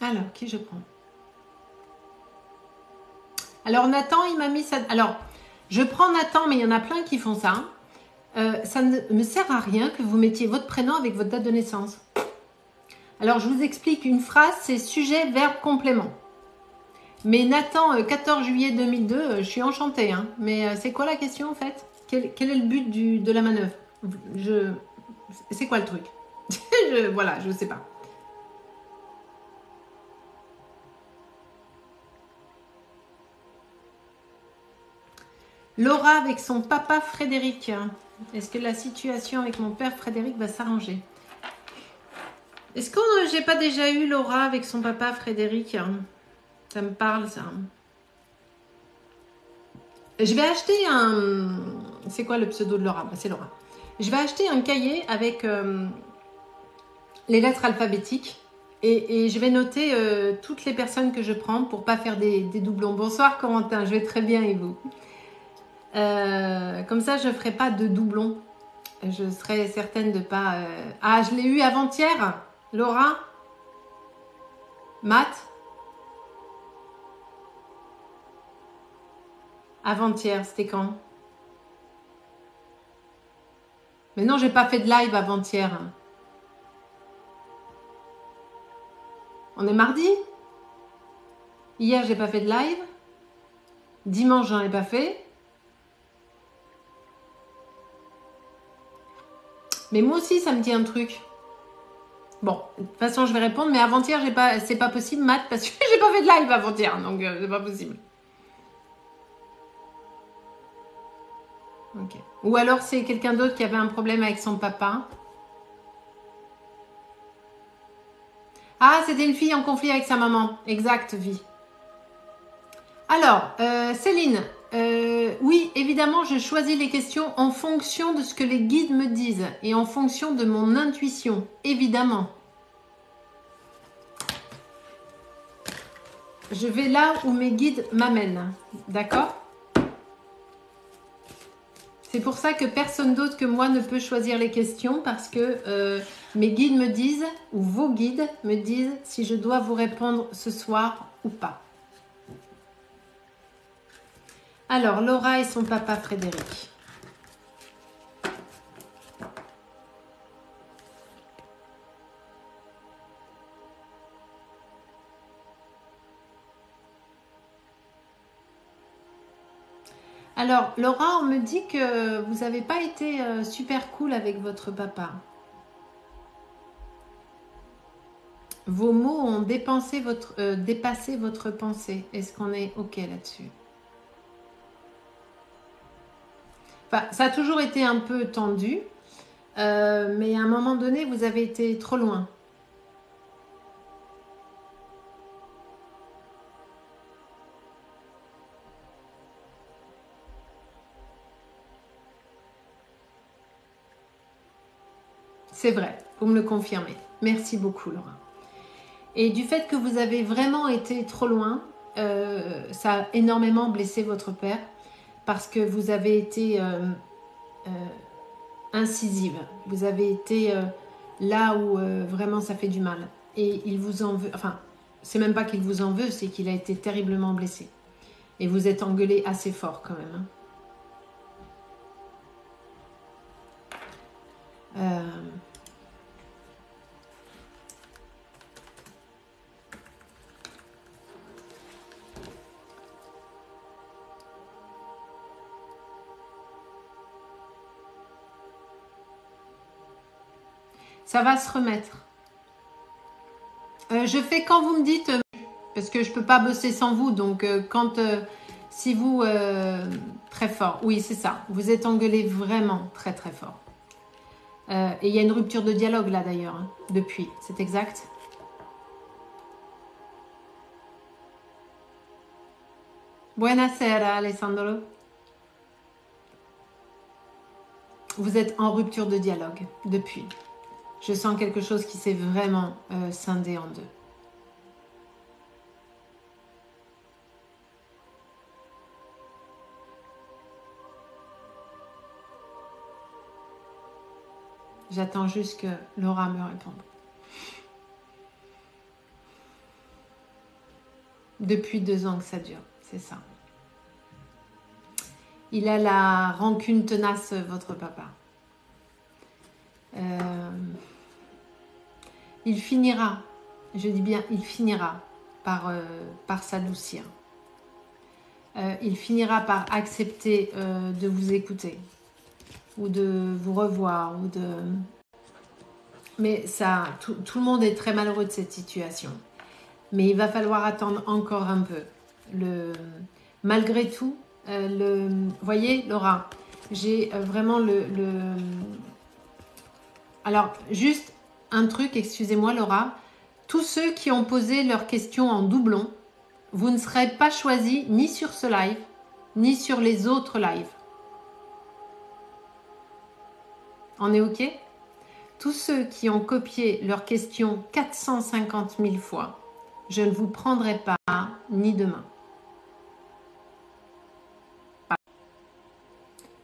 Alors, qui je prends? Alors, Nathan, il m'a mis ça. Alors, je prends Nathan, mais il y en a plein qui font ça. Ça ne me sert à rien que vous mettiez votre prénom avec votre date de naissance. Alors, je vous explique une phrase, c'est sujet, verbe, complément. Mais Nathan, 14 juillet 2002, je suis enchantée. Hein, mais c'est quoi la question en fait? Quel est le but de la manœuvre? C'est quoi le truc? Voilà, je ne sais pas. Laura avec son papa Frédéric. Est-ce que la situation avec mon père Frédéric va s'arranger? Est-ce que j'ai pas déjà eu Laura avec son papa Frédéric? Ça me parle ça. Je vais acheter un... C'est quoi le pseudo de Laura? C'est Laura. Je vais acheter un cahier avec les lettres alphabétiques et je vais noter toutes les personnes que je prends pour pas faire des doublons. Bonsoir Corentin, je vais très bien et vous? Comme ça, je ne ferai pas de doublons. Je serai certaine de pas... Ah, je l'ai eu avant-hier, Laura? Matt? Avant-hier, c'était quand? Mais non, j'ai pas fait de live avant-hier. On est mardi? Hier, j'ai pas fait de live. Dimanche, j'en ai pas fait. Mais moi aussi, ça me dit un truc. Bon, de toute façon, je vais répondre. Mais avant-hier, c'est pas possible, Matt, parce que j'ai pas fait de live avant-hier. Donc, c'est pas possible. Ok. Ou alors, c'est quelqu'un d'autre qui avait un problème avec son papa. Ah, c'était une fille en conflit avec sa maman. Exact, vie. Alors, Céline, oui, évidemment, je choisis les questions en fonction de ce que les guides me disent et en fonction de mon intuition, évidemment. Je vais là où mes guides m'amènent, d'accord? C'est pour ça que personne d'autre que moi ne peut choisir les questions parce que mes guides me disent, ou vos guides me disent, si je dois vous répondre ce soir ou pas. Alors, Laura et son papa Frédéric. Alors, Laura, on me dit que vous n'avez pas été super cool avec votre papa. Vos mots ont dépassé votre pensée. Est-ce qu'on est OK là-dessus? Enfin, ça a toujours été un peu tendu, mais à un moment donné, vous avez été trop loin. C'est vrai, vous me le confirmez. Merci beaucoup, Laura. Et du fait que vous avez vraiment été trop loin, ça a énormément blessé votre père parce que vous avez été incisive. Vous avez été là où vraiment ça fait du mal. Et il vous en veut. Enfin, c'est même pas qu'il vous en veut, c'est qu'il a été terriblement blessé. Et vous êtes engueulé assez fort quand même. Hein. Ça va se remettre. Je fais quand vous me dites, parce que je ne peux pas bosser sans vous, donc si vous, très fort, oui c'est ça, vous êtes engueulé vraiment très très fort. Et il y a une rupture de dialogue là d'ailleurs, hein, depuis, c'est exact. Buonasera Alessandro. Vous êtes en rupture de dialogue depuis. Je sens quelque chose qui s'est vraiment scindé en deux. J'attends juste que Laura me réponde. Depuis 2 ans que ça dure, c'est ça. Il a la rancune tenace, votre papa. Il finira, je dis bien, il finira par s'adoucir. Il finira par accepter de vous écouter ou de vous revoir ou de... Mais ça, tout le monde est très malheureux de cette situation. Mais il va falloir attendre encore un peu. Malgré tout, voyez, Laura, j'ai vraiment Alors, juste un truc, excusez-moi, Laura. Tous ceux qui ont posé leurs questions en doublon, vous ne serez pas choisis ni sur ce live, ni sur les autres lives. On est OK? Tous ceux qui ont copié leurs questions 450 000 fois, je ne vous prendrai pas ni demain.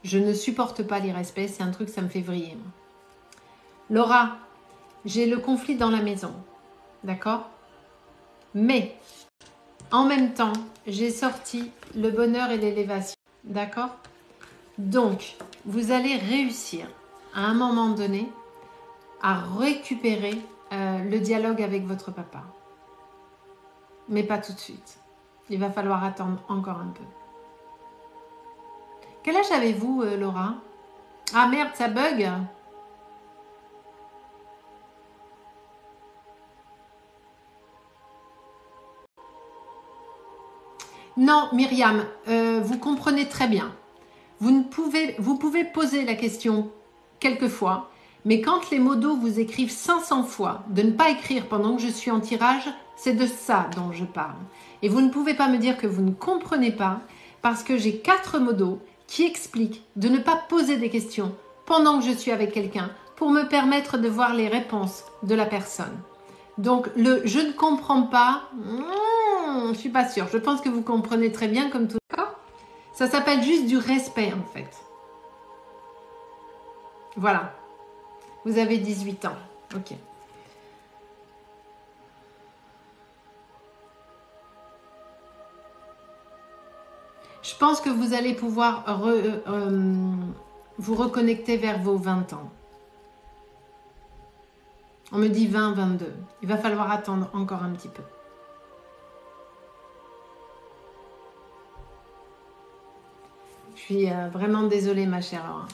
Je ne supporte pas l'irrespect, c'est un truc, ça me fait vriller. Moi. Laura, j'ai le conflit dans la maison, d'accord? Mais, en même temps, j'ai sorti le bonheur et l'élévation, d'accord? Donc, vous allez réussir, à un moment donné, à récupérer le dialogue avec votre papa. Mais pas tout de suite. Il va falloir attendre encore un peu. Quel âge avez-vous, Laura? Ah merde, ça bug. Non, Myriam, vous comprenez très bien. Vous pouvez poser la question quelquefois, mais quand les modos vous écrivent 500 fois de ne pas écrire pendant que je suis en tirage, c'est de ça dont je parle. Et vous ne pouvez pas me dire que vous ne comprenez pas, parce que j'ai 4 modos qui expliquent de ne pas poser des questions pendant que je suis avec quelqu'un pour me permettre de voir les réponses de la personne. Donc, je ne comprends pas, je ne suis pas sûre. Je pense que vous comprenez très bien comme tout. Ça s'appelle juste du respect en fait. Voilà. Vous avez 18 ans. Ok. Je pense que vous allez pouvoir vous reconnecter vers vos 20 ans. On me dit 20, 22. Il va falloir attendre encore un petit peu. Je suis vraiment désolée, ma chère Laura.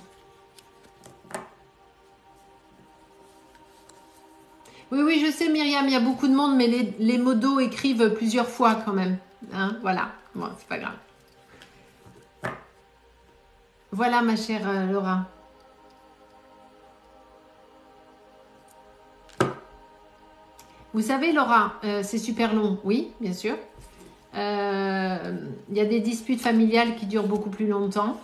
Oui, oui, je sais, Myriam, il y a beaucoup de monde, mais les modos écrivent plusieurs fois quand même. Hein, voilà. Bon, c'est pas grave. Voilà, ma chère Laura. Vous savez, Laura, c'est super long. Oui, bien sûr. Il y a des disputes familiales qui durent beaucoup plus longtemps.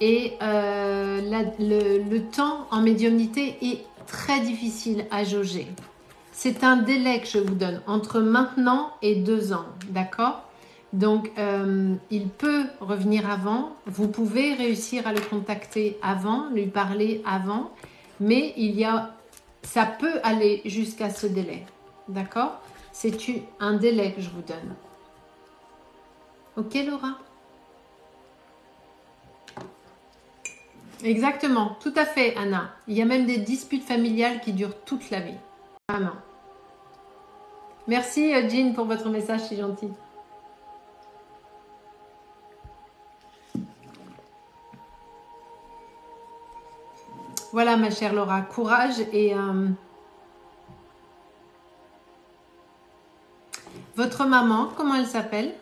Et le temps en médiumnité est très difficile à jauger. C'est un délai que je vous donne entre maintenant et 2 ans, d'accord? Donc, il peut revenir avant. Vous pouvez réussir à le contacter avant, lui parler avant, mais ça peut aller jusqu'à ce délai, d'accord? C'est un délai que je vous donne. Ok, Laura? Exactement, tout à fait, Anna. Il y a même des disputes familiales qui durent toute la vie. Vraiment. Merci, Jean, pour votre message, c'est gentil. Voilà, ma chère Laura, courage et votre maman, comment elle s'appelle?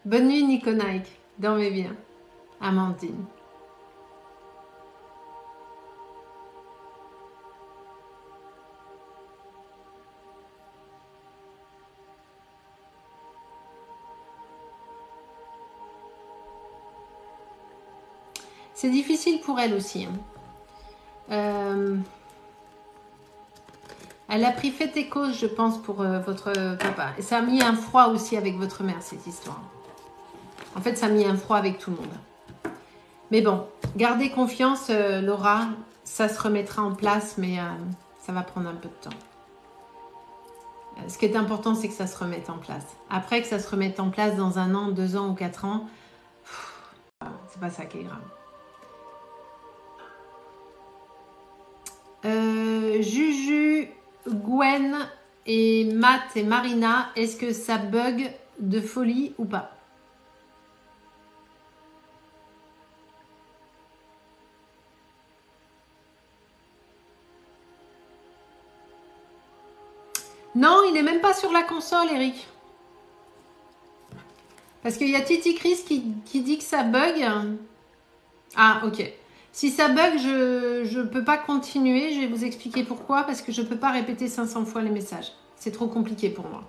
Bonne nuit, Nico Nike. Dormez bien. Amandine. C'est difficile pour elle aussi. Elle a pris fait et cause, je pense, pour votre papa. Et ça a mis un froid aussi avec votre mère, cette histoire. En fait, ça a mis un froid avec tout le monde. Mais bon, gardez confiance, Laura. Ça se remettra en place, mais ça va prendre un peu de temps. Ce qui est important, c'est que ça se remette en place. Après que ça se remette en place dans 1 an, 2 ans ou 4 ans, c'est pas ça qui est grave. Juju, Gwen et Matt et Marina, est-ce que ça bug de folie ou pas? Non, il n'est même pas sur la console, Eric. Parce qu'il y a Titi Chris qui dit que ça bug. Ah, ok. Si ça bug, je ne peux pas continuer. Je vais vous expliquer pourquoi. Parce que je ne peux pas répéter 500 fois les messages. C'est trop compliqué pour moi.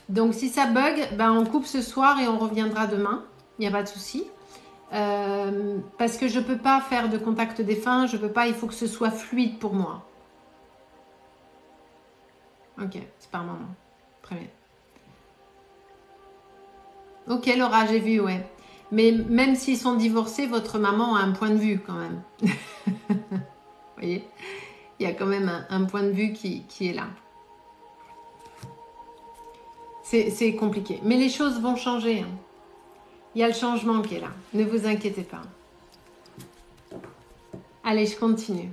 Donc, si ça bug, ben, on coupe ce soir et on reviendra demain. Il n'y a pas de souci. Parce que je ne peux pas faire de contact défunt. Je peux pas. Il faut que ce soit fluide pour moi. Ok, c'est par moment. Très bien. Ok, Laura, j'ai vu, ouais. Mais même s'ils sont divorcés, votre maman a un point de vue quand même. Vous voyez? Il y a quand même un point de vue qui est là. C'est compliqué. Mais les choses vont changer. Hein. Il y a le changement qui est là. Ne vous inquiétez pas. Allez, je continue.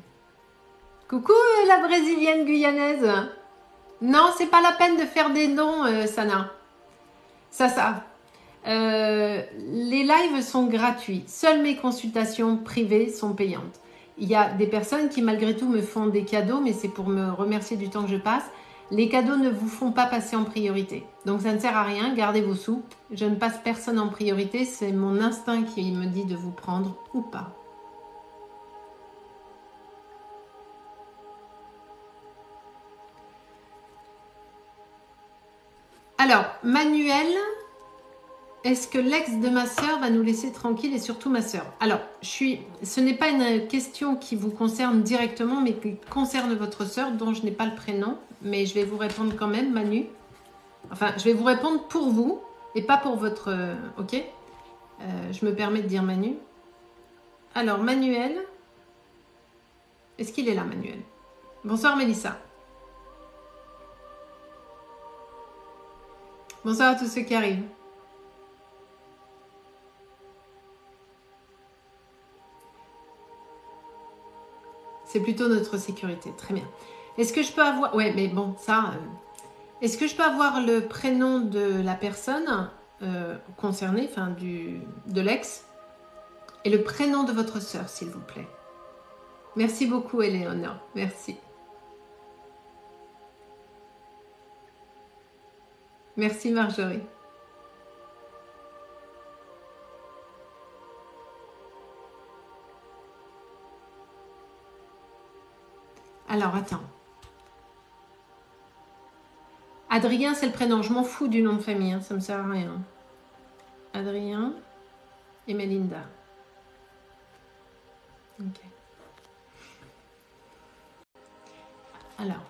Coucou la brésilienne guyanaise. Non, c'est pas la peine de faire des noms, Sana. Ça. Les lives sont gratuits. Seules mes consultations privées sont payantes. Il y a des personnes qui malgré tout me font des cadeaux, mais c'est pour me remercier du temps que je passe. Les cadeaux ne vous font pas passer en priorité. Donc ça ne sert à rien, gardez vos sous. Je ne passe personne en priorité, c'est mon instinct qui me dit de vous prendre ou pas. Alors, Manuel, est-ce que l'ex de ma sœur va nous laisser tranquille et surtout ma sœur? Alors, ce n'est pas une question qui vous concerne directement, mais qui concerne votre sœur, dont je n'ai pas le prénom, mais je vais vous répondre quand même, Manu. Enfin, je vais vous répondre pour vous et pas pour votre... ok, je me permets de dire Manu. Alors, Manuel. Est-ce qu'il est là, Manuel? Bonsoir, Mélissa. Bonsoir à tous ceux qui arrivent. C'est plutôt notre sécurité. Très bien. Est-ce que je peux avoir... Ouais, mais bon, ça... Est-ce que je peux avoir le prénom de la personne concernée, enfin de l'ex, et le prénom de votre sœur, s'il vous plaît? Merci beaucoup, Éléonore. Merci. Merci, Marjorie. Alors, attends. Adrien, c'est le prénom. Je m'en fous du nom de famille, hein, ça me sert à rien. Adrien et Mélinda. Ok. Alors.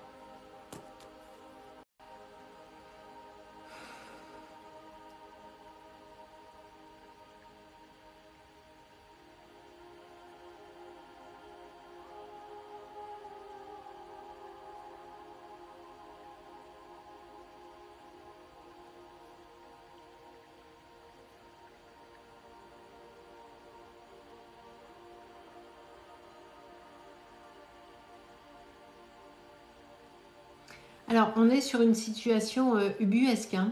Alors, on est sur une situation ubuesque. Hein.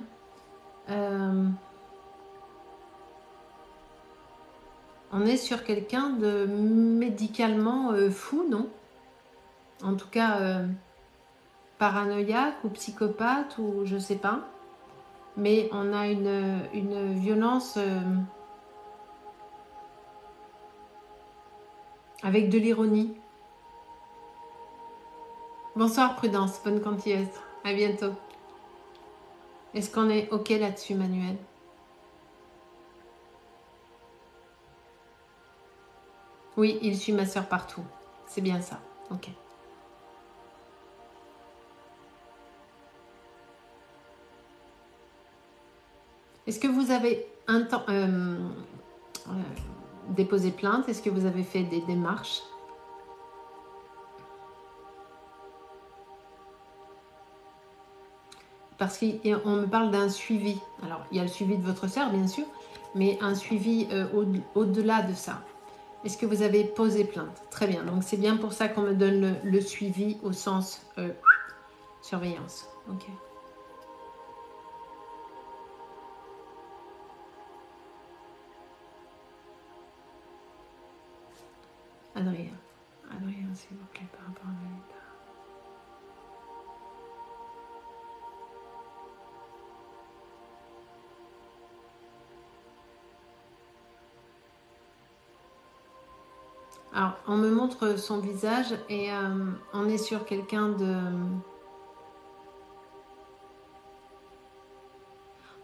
On est sur quelqu'un de médicalement fou, non? En tout cas, paranoïaque ou psychopathe ou je sais pas. Mais on a une violence avec de l'ironie. Bonsoir Prudence, bonne continuation. À bientôt. Est-ce qu'on est OK là-dessus, Manuel? Oui, il suit ma soeur partout. C'est bien ça. OK. Est-ce que vous avez déposé plainte? Est-ce que vous avez fait des démarches? Parce qu'on me parle d'un suivi. Alors, il y a le suivi de votre sœur, bien sûr, mais un suivi au-delà de ça. Est-ce que vous avez posé plainte? Très bien. Donc, c'est bien pour ça qu'on me donne le suivi au sens surveillance. OK. Adrien, s'il vous plaît, par rapport à Manuel. Alors, on me montre son visage et on est sur quelqu'un de...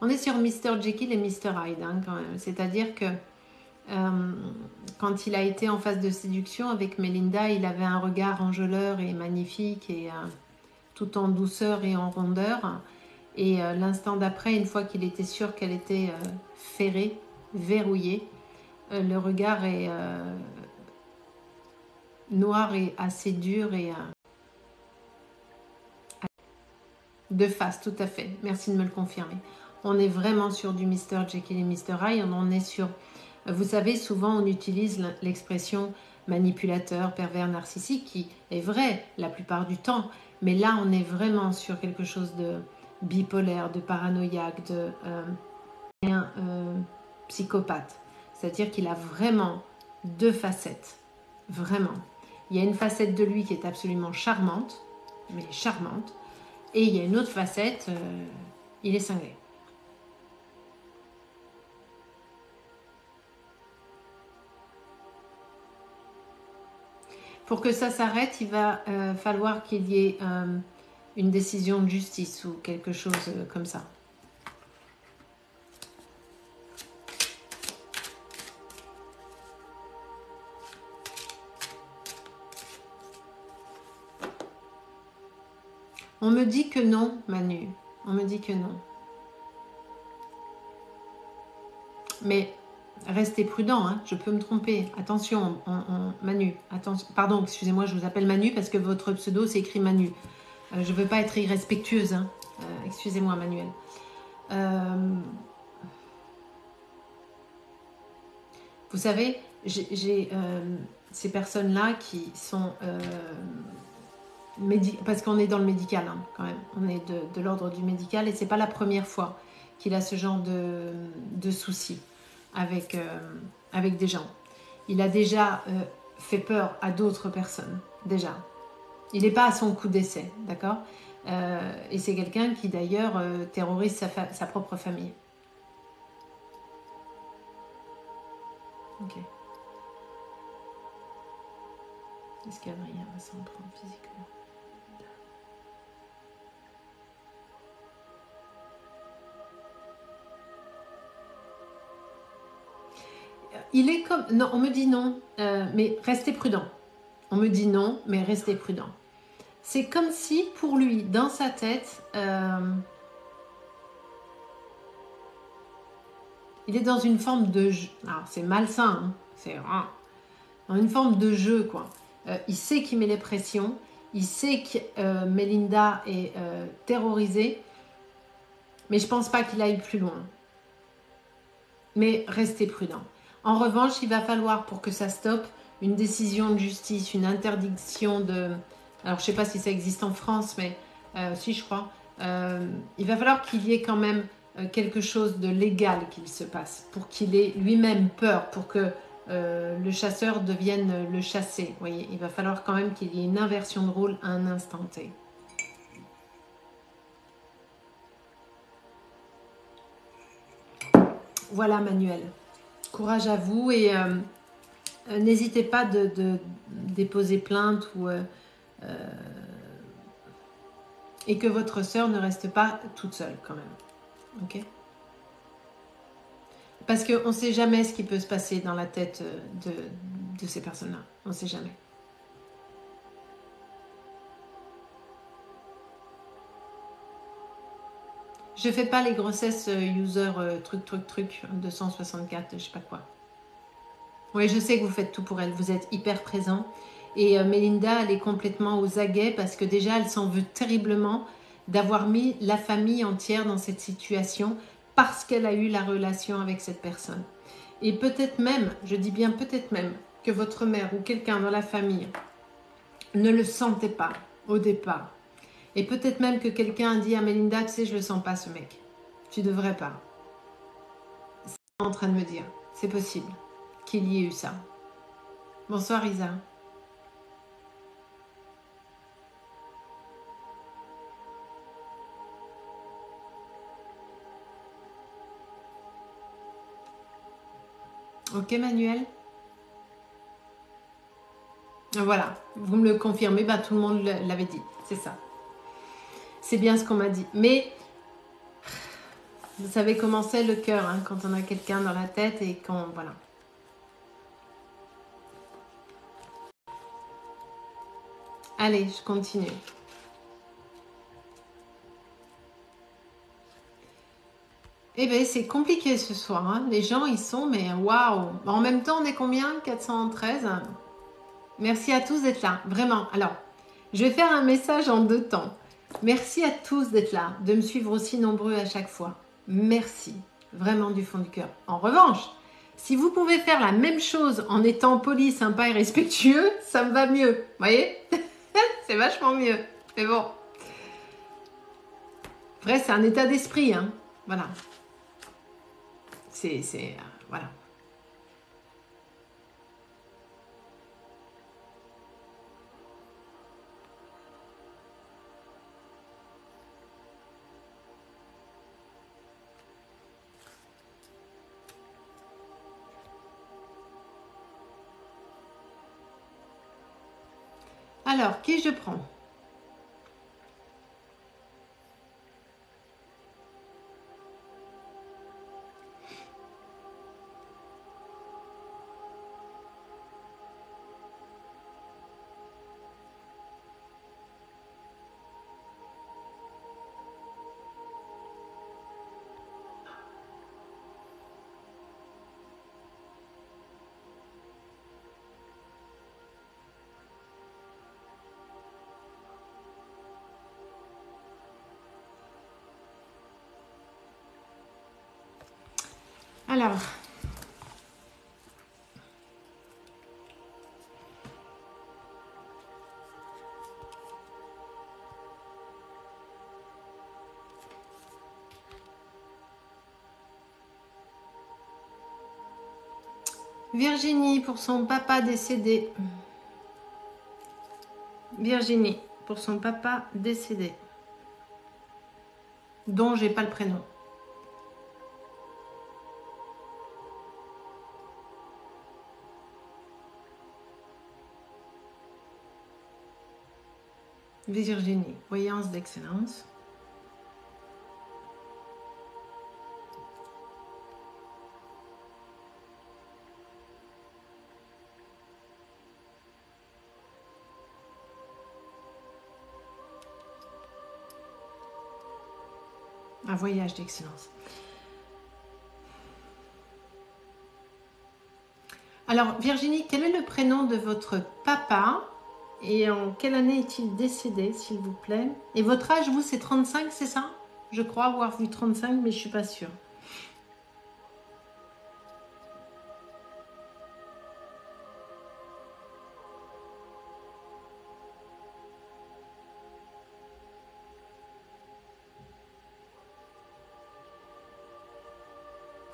On est sur Mr. Jekyll et Mr. Hyde, hein, quand même. C'est-à-dire que quand il a été en phase de séduction avec Mélinda, il avait un regard enjôleur et magnifique, et tout en douceur et en rondeur. Et l'instant d'après, une fois qu'il était sûr qu'elle était ferrée, verrouillée, le regard est noir et assez dur et de face, tout à fait. Merci de me le confirmer. On est vraiment sur du Mr. Jekyll et Mr. Hyde. On est sur... Vous savez, souvent on utilise l'expression manipulateur, pervers, narcissique, qui est vrai la plupart du temps. Mais là, on est vraiment sur quelque chose de bipolaire, de paranoïaque, de psychopathe. C'est-à-dire qu'il a vraiment deux facettes. Vraiment. Il y a une facette de lui qui est absolument charmante, mais charmante. Et il y a une autre facette, il est cinglé. Pour que ça s'arrête, il va falloir qu'il y ait une décision de justice ou quelque chose comme ça. On me dit que non, Manu. On me dit que non. Mais restez prudent, hein, je peux me tromper. Attention, Manu. Attention, pardon, excusez-moi, je vous appelle Manu parce que votre pseudo, c'est écrit Manu. Je ne veux pas être irrespectueuse. Hein. Excusez-moi, Manuel. Vous savez, j'ai ces personnes-là qui sont... parce qu'on est dans le médical, hein, quand même. On est de l'ordre du médical et c'est pas la première fois qu'il a ce genre de soucis avec des gens. Il a déjà fait peur à d'autres personnes, déjà. Il n'est pas à son coup d'essai, d'accord. Et c'est quelqu'un qui d'ailleurs terrorise sa propre famille. Ok. Est-ce qu'Adrien va s'en prendre physiquement? Il est comme... Non, on me dit non, mais restez prudent. On me dit non, mais restez prudent. C'est comme si, pour lui, dans sa tête, il est dans une forme de jeu. Alors, c'est malsain, hein, c'est dans une forme de jeu, quoi. Il sait qu'il met les pressions, il sait que Melinda est terrorisée, mais je pense pas qu'il aille plus loin. Mais restez prudent. En revanche, il va falloir, pour que ça stoppe, une décision de justice, une interdiction de... Alors, je sais pas si ça existe en France, mais si, je crois. Il va falloir qu'il y ait quand même quelque chose de légal qu'il se passe, pour qu'il ait lui-même peur, pour que le chasseur devienne le chassé. Vous voyez, il va falloir quand même qu'il y ait une inversion de rôle à un instant T. Voilà, Manuel. Courage à vous et n'hésitez pas de déposer plainte ou, et que votre sœur ne reste pas toute seule quand même. Ok? Parce qu'on ne sait jamais ce qui peut se passer dans la tête de ces personnes-là. On ne sait jamais. Je ne fais pas les grossesses user truc 264, je sais pas quoi. Oui, je sais que vous faites tout pour elle. Vous êtes hyper présent. Et Melinda, elle est complètement aux aguets parce que déjà, elle s'en veut terriblement d'avoir mis la famille entière dans cette situation parce qu'elle a eu la relation avec cette personne. Et peut-être même, je dis bien peut-être même, que votre mère ou quelqu'un dans la famille ne le sentait pas au départ. Et peut-être même que quelqu'un a dit à Melinda, tu sais, je le sens pas ce mec. Tu devrais pas. C'est en train de me dire. C'est possible qu'il y ait eu ça. Bonsoir Isa. Ok Manuel. Voilà, vous me le confirmez, bah, tout le monde l'avait dit, c'est ça. C'est bien ce qu'on m'a dit. Mais vous savez comment c'est le cœur hein, quand on a quelqu'un dans la tête et qu'on... Voilà. Allez, je continue. Eh bien, c'est compliqué ce soir. Hein. Les gens, ils sont, mais waouh. En même temps, on est combien? 413. Merci à tous d'être là, vraiment. Alors, je vais faire un message en 2 temps. Merci à tous d'être là, de me suivre aussi nombreux à chaque fois. Merci, vraiment du fond du cœur. En revanche, si vous pouvez faire la même chose en étant poli, sympa et respectueux, ça me va mieux. Vous voyez? C'est vachement mieux. Mais bon. Vrai, c'est un état d'esprit. Hein. Voilà. Voilà. Alors, qui je prends? Alors, Virginie pour son papa décédé. Virginie pour son papa décédé, dont j'ai pas le prénom. Virginie, voyance d'excellence. Un voyage d'excellence. Alors, Virginie, quel est le prénom de votre papa et en quelle année est-il décédé, s'il vous plaît? Et votre âge, vous, c'est 35, c'est ça? Je crois avoir vu 35, mais je ne suis pas sûre.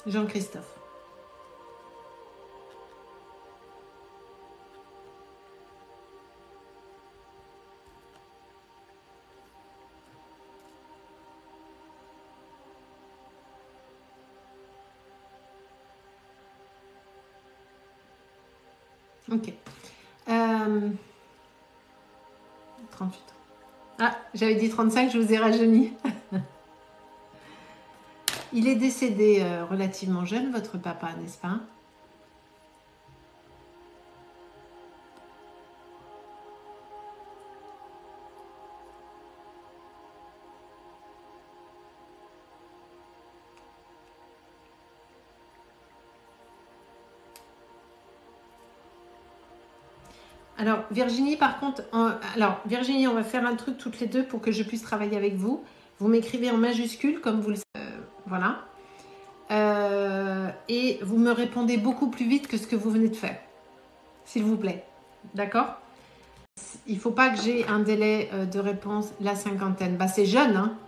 Jean-Christophe. Ok. 38 ans. Ah, j'avais dit 35, je vous ai rajeuni. Il est décédé relativement jeune, votre papa, n'est-ce pas? Alors, Virginie, par contre, Virginie, on va faire un truc toutes les deux pour que je puisse travailler avec vous. Vous m'écrivez en majuscule, comme vous le savez. Voilà. Et vous me répondez beaucoup plus vite que ce que vous venez de faire. S'il vous plaît. D'accord? Il ne faut pas que j'ai un délai de réponse, la cinquantaine. Bah, c'est jeune, hein?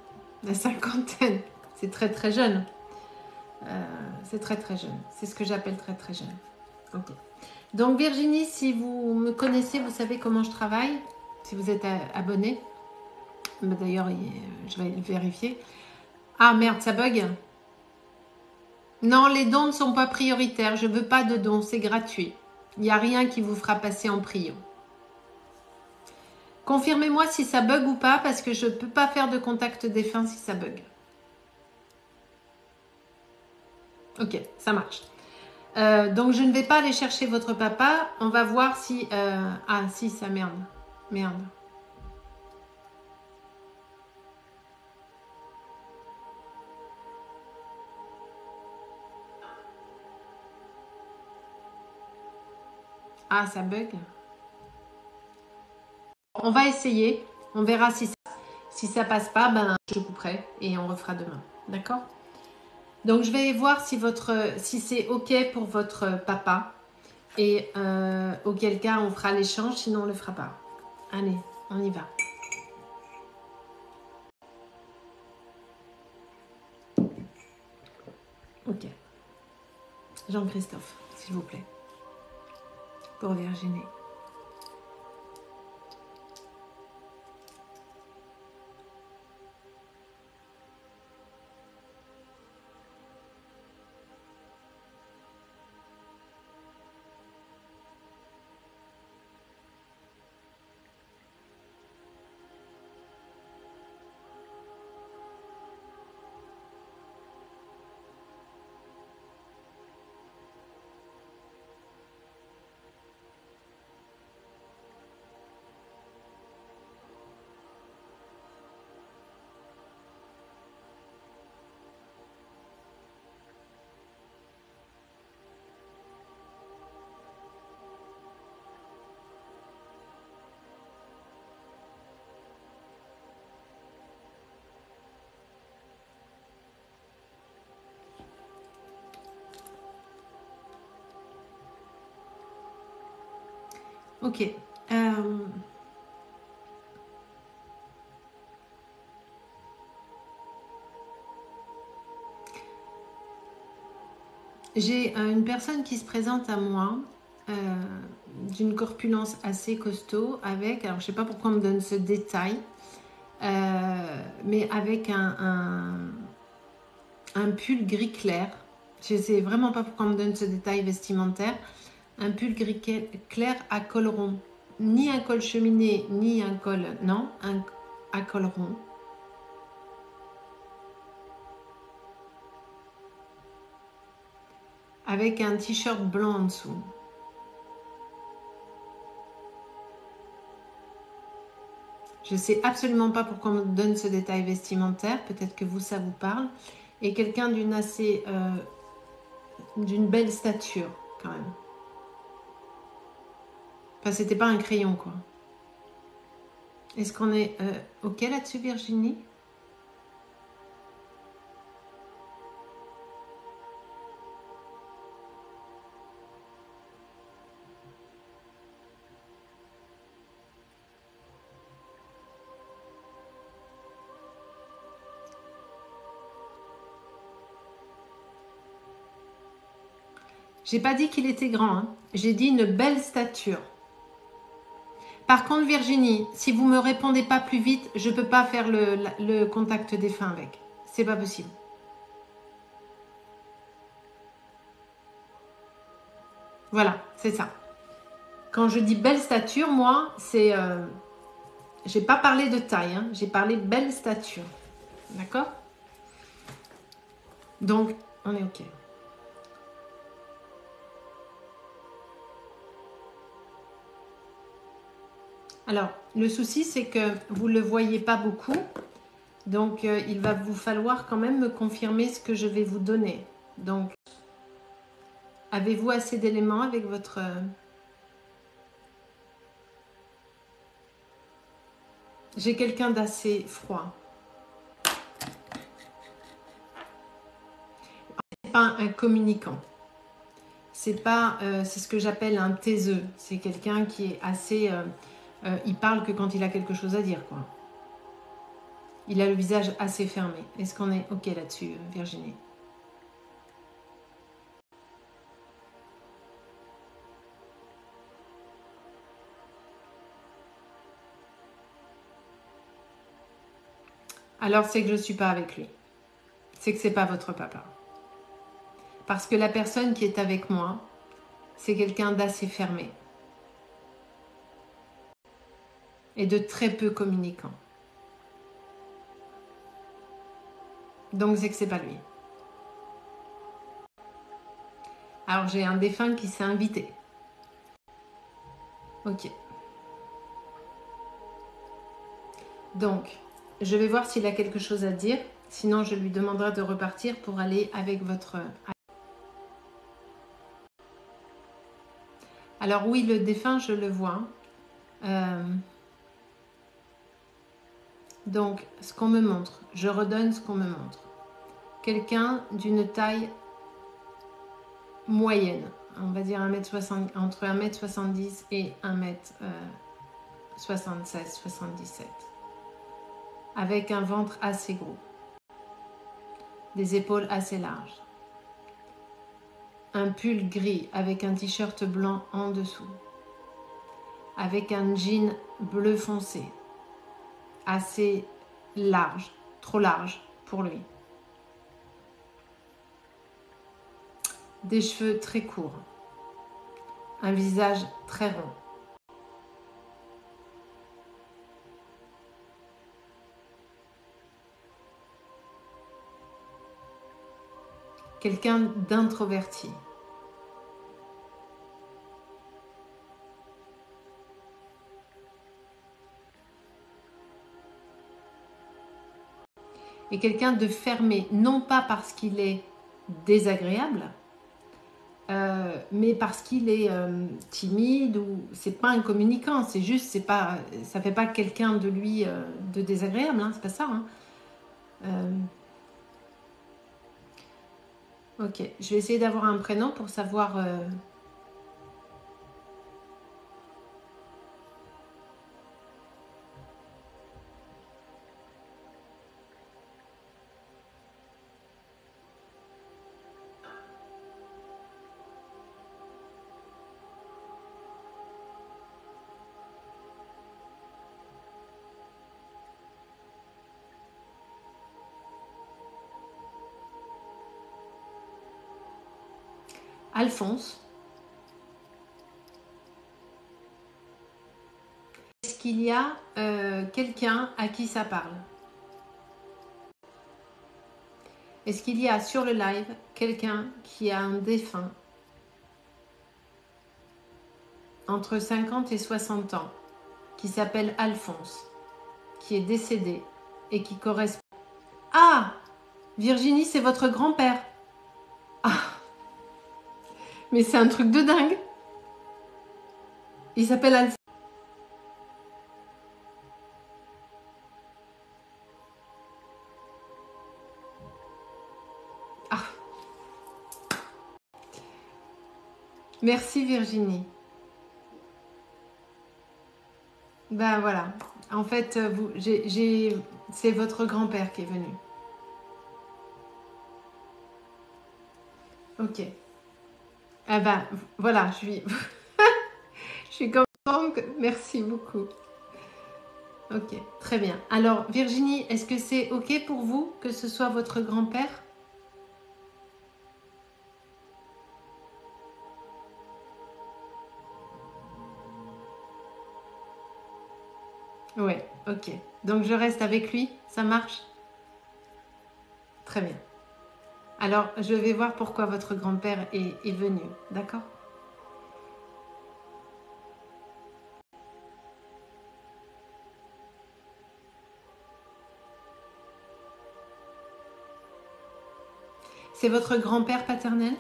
La cinquantaine. C'est très, très jeune. C'est très, très jeune. C'est ce que j'appelle très, très jeune. Ok. Donc Virginie, si vous me connaissez, vous savez comment je travaille, si vous êtes abonné. D'ailleurs, je vais le vérifier. Ah merde, ça bug. Non, les dons ne sont pas prioritaires. Je ne veux pas de dons, c'est gratuit. Il n'y a rien qui vous fera passer en prio. Confirmez-moi si ça bug ou pas, parce que je ne peux pas faire de contact défunt si ça bug. Ok, ça marche. Donc je ne vais pas aller chercher votre papa. On va voir si... Ah si, ça merde. Merde. Ah, ça bug. On va essayer. On verra si ça passe pas. Ben, je couperai et on refera demain. D'accord? Donc je vais voir si c'est OK pour votre papa. Et auquel cas on fera l'échange, sinon on ne le fera pas. Allez, on y va. Ok. Jean-Christophe, s'il vous plaît. Pour Virginie. Ok. Euh, J'ai une personne qui se présente à moi, euh, d'une corpulence assez costaud, avec, alors je sais pas pourquoi on me donne ce détail, mais avec un pull gris clair. Je sais vraiment pas pourquoi on me donne ce détail vestimentaire. Un pull gris clair à col rond. Ni un col cheminé, ni un col... Non, à col rond. Avec un t-shirt blanc en dessous. Je ne sais absolument pas pourquoi on me donne ce détail vestimentaire. Peut-être que vous, ça vous parle. Et quelqu'un d'une belle stature, quand même. Enfin, c'était pas un crayon, quoi. Est-ce qu'on est OK là-dessus, Virginie? J'ai pas dit qu'il était grand, hein. J'ai dit une belle stature. Par contre, Virginie, si vous me répondez pas plus vite, je peux pas faire le contact défunt avec. C'est pas possible. Voilà, c'est ça. Quand je dis belle stature, moi, c'est... j'ai pas parlé de taille, hein. J'ai parlé belle stature. D'accord? Donc, on est OK. Alors, le souci, c'est que vous ne le voyez pas beaucoup. Donc, il va vous falloir quand même me confirmer ce que je vais vous donner. Donc, avez-vous assez d'éléments avec votre... J'ai quelqu'un d'assez froid. C'est pas un communicant. C'est pas, c'est ce que j'appelle un taiseux. C'est quelqu'un qui est assez... il parle que quand il a quelque chose à dire, quoi. Il a le visage assez fermé. Est-ce qu'on est OK là-dessus, Virginie? Alors, c'est que je ne suis pas avec lui. C'est que c'est pas votre papa. Parce que la personne qui est avec moi, c'est quelqu'un d'assez fermé. Et de très peu communicant. Donc, c'est que c'est pas lui. Alors, j'ai un défunt qui s'est invité. OK. Donc, je vais voir s'il a quelque chose à dire. Sinon, je lui demanderai de repartir pour aller avec votre... Alors oui, le défunt, je le vois. Donc, ce qu'on me montre, je redonne ce qu'on me montre. Quelqu'un d'une taille moyenne, on va dire 1m60, entre 1m70 et 1m76, 77. Avec un ventre assez gros. Des épaules assez larges. Un pull gris avec un t-shirt blanc en dessous. Avec un jean bleu foncé. Assez large, trop large pour lui. Des cheveux très courts. Un visage très rond. Quelqu'un d'introverti. Et quelqu'un de fermé, non pas parce qu'il est désagréable, mais parce qu'il est timide ou c'est pas un communicant, c'est juste, c'est pas, ça fait pas quelqu'un de lui de désagréable, hein, c'est pas ça. Hein. Ok, je vais essayer d'avoir un prénom pour savoir. Alphonse. Est-ce qu'il y a quelqu'un à qui ça parle? Est-ce qu'il y a sur le live quelqu'un qui a un défunt entre 50 et 60 ans qui s'appelle Alphonse, qui est décédé et qui correspond... Ah! Virginie, c'est votre grand-père. Ah! Mais c'est un truc de dingue. Il s'appelle Alphonse. Ah! Merci Virginie. Ben voilà. En fait, c'est votre grand-père qui est venu. Ok. Ah ben voilà, je suis contente. Merci beaucoup. Ok, très bien. Alors Virginie, est-ce que c'est ok pour vous que ce soit votre grand-père? Ouais, ok. Donc je reste avec lui, ça marche? Très bien. Alors je vais voir pourquoi votre grand-père est venu, d'accord? C'est votre grand-père paternel?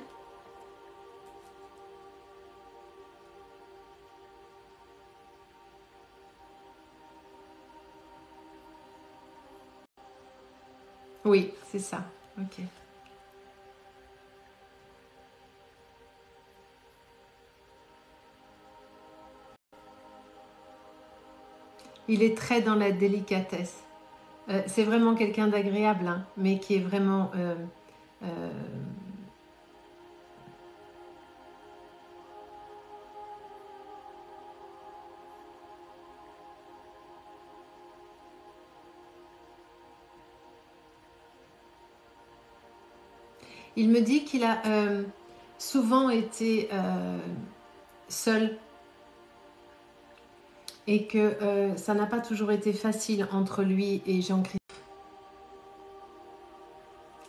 Oui, c'est ça. Ok. Il est très dans la délicatesse. C'est vraiment quelqu'un d'agréable, hein, mais qui est vraiment... Il me dit qu'il a souvent été seul et que ça n'a pas toujours été facile entre lui et Jean-Christophe.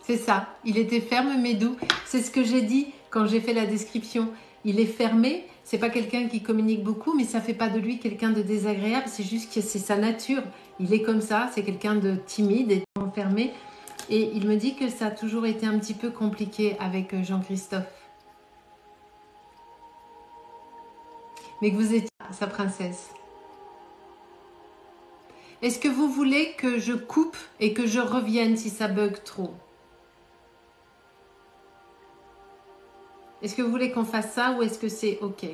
C'est ça, il était ferme mais doux. C'est ce que j'ai dit quand j'ai fait la description. Il est fermé, c'est pas quelqu'un qui communique beaucoup, mais ça fait pas de lui quelqu'un de désagréable, c'est juste que c'est sa nature. Il est comme ça, c'est quelqu'un de timide et enfermé. Et il me dit que ça a toujours été un petit peu compliqué avec Jean-Christophe. Mais que vous étiez sa princesse. Est-ce que vous voulez que je coupe et que je revienne si ça bug trop? Est-ce que vous voulez qu'on fasse ça ou est-ce que c'est ok?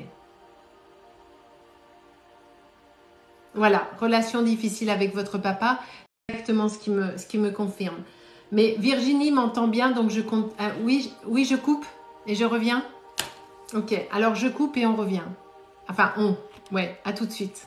Voilà, relation difficile avec votre papa, exactement ce qui me confirme. Mais Virginie m'entend bien, donc je compte. Oui, je coupe et je reviens. Ok, alors je coupe et on revient. Enfin, ouais, à tout de suite.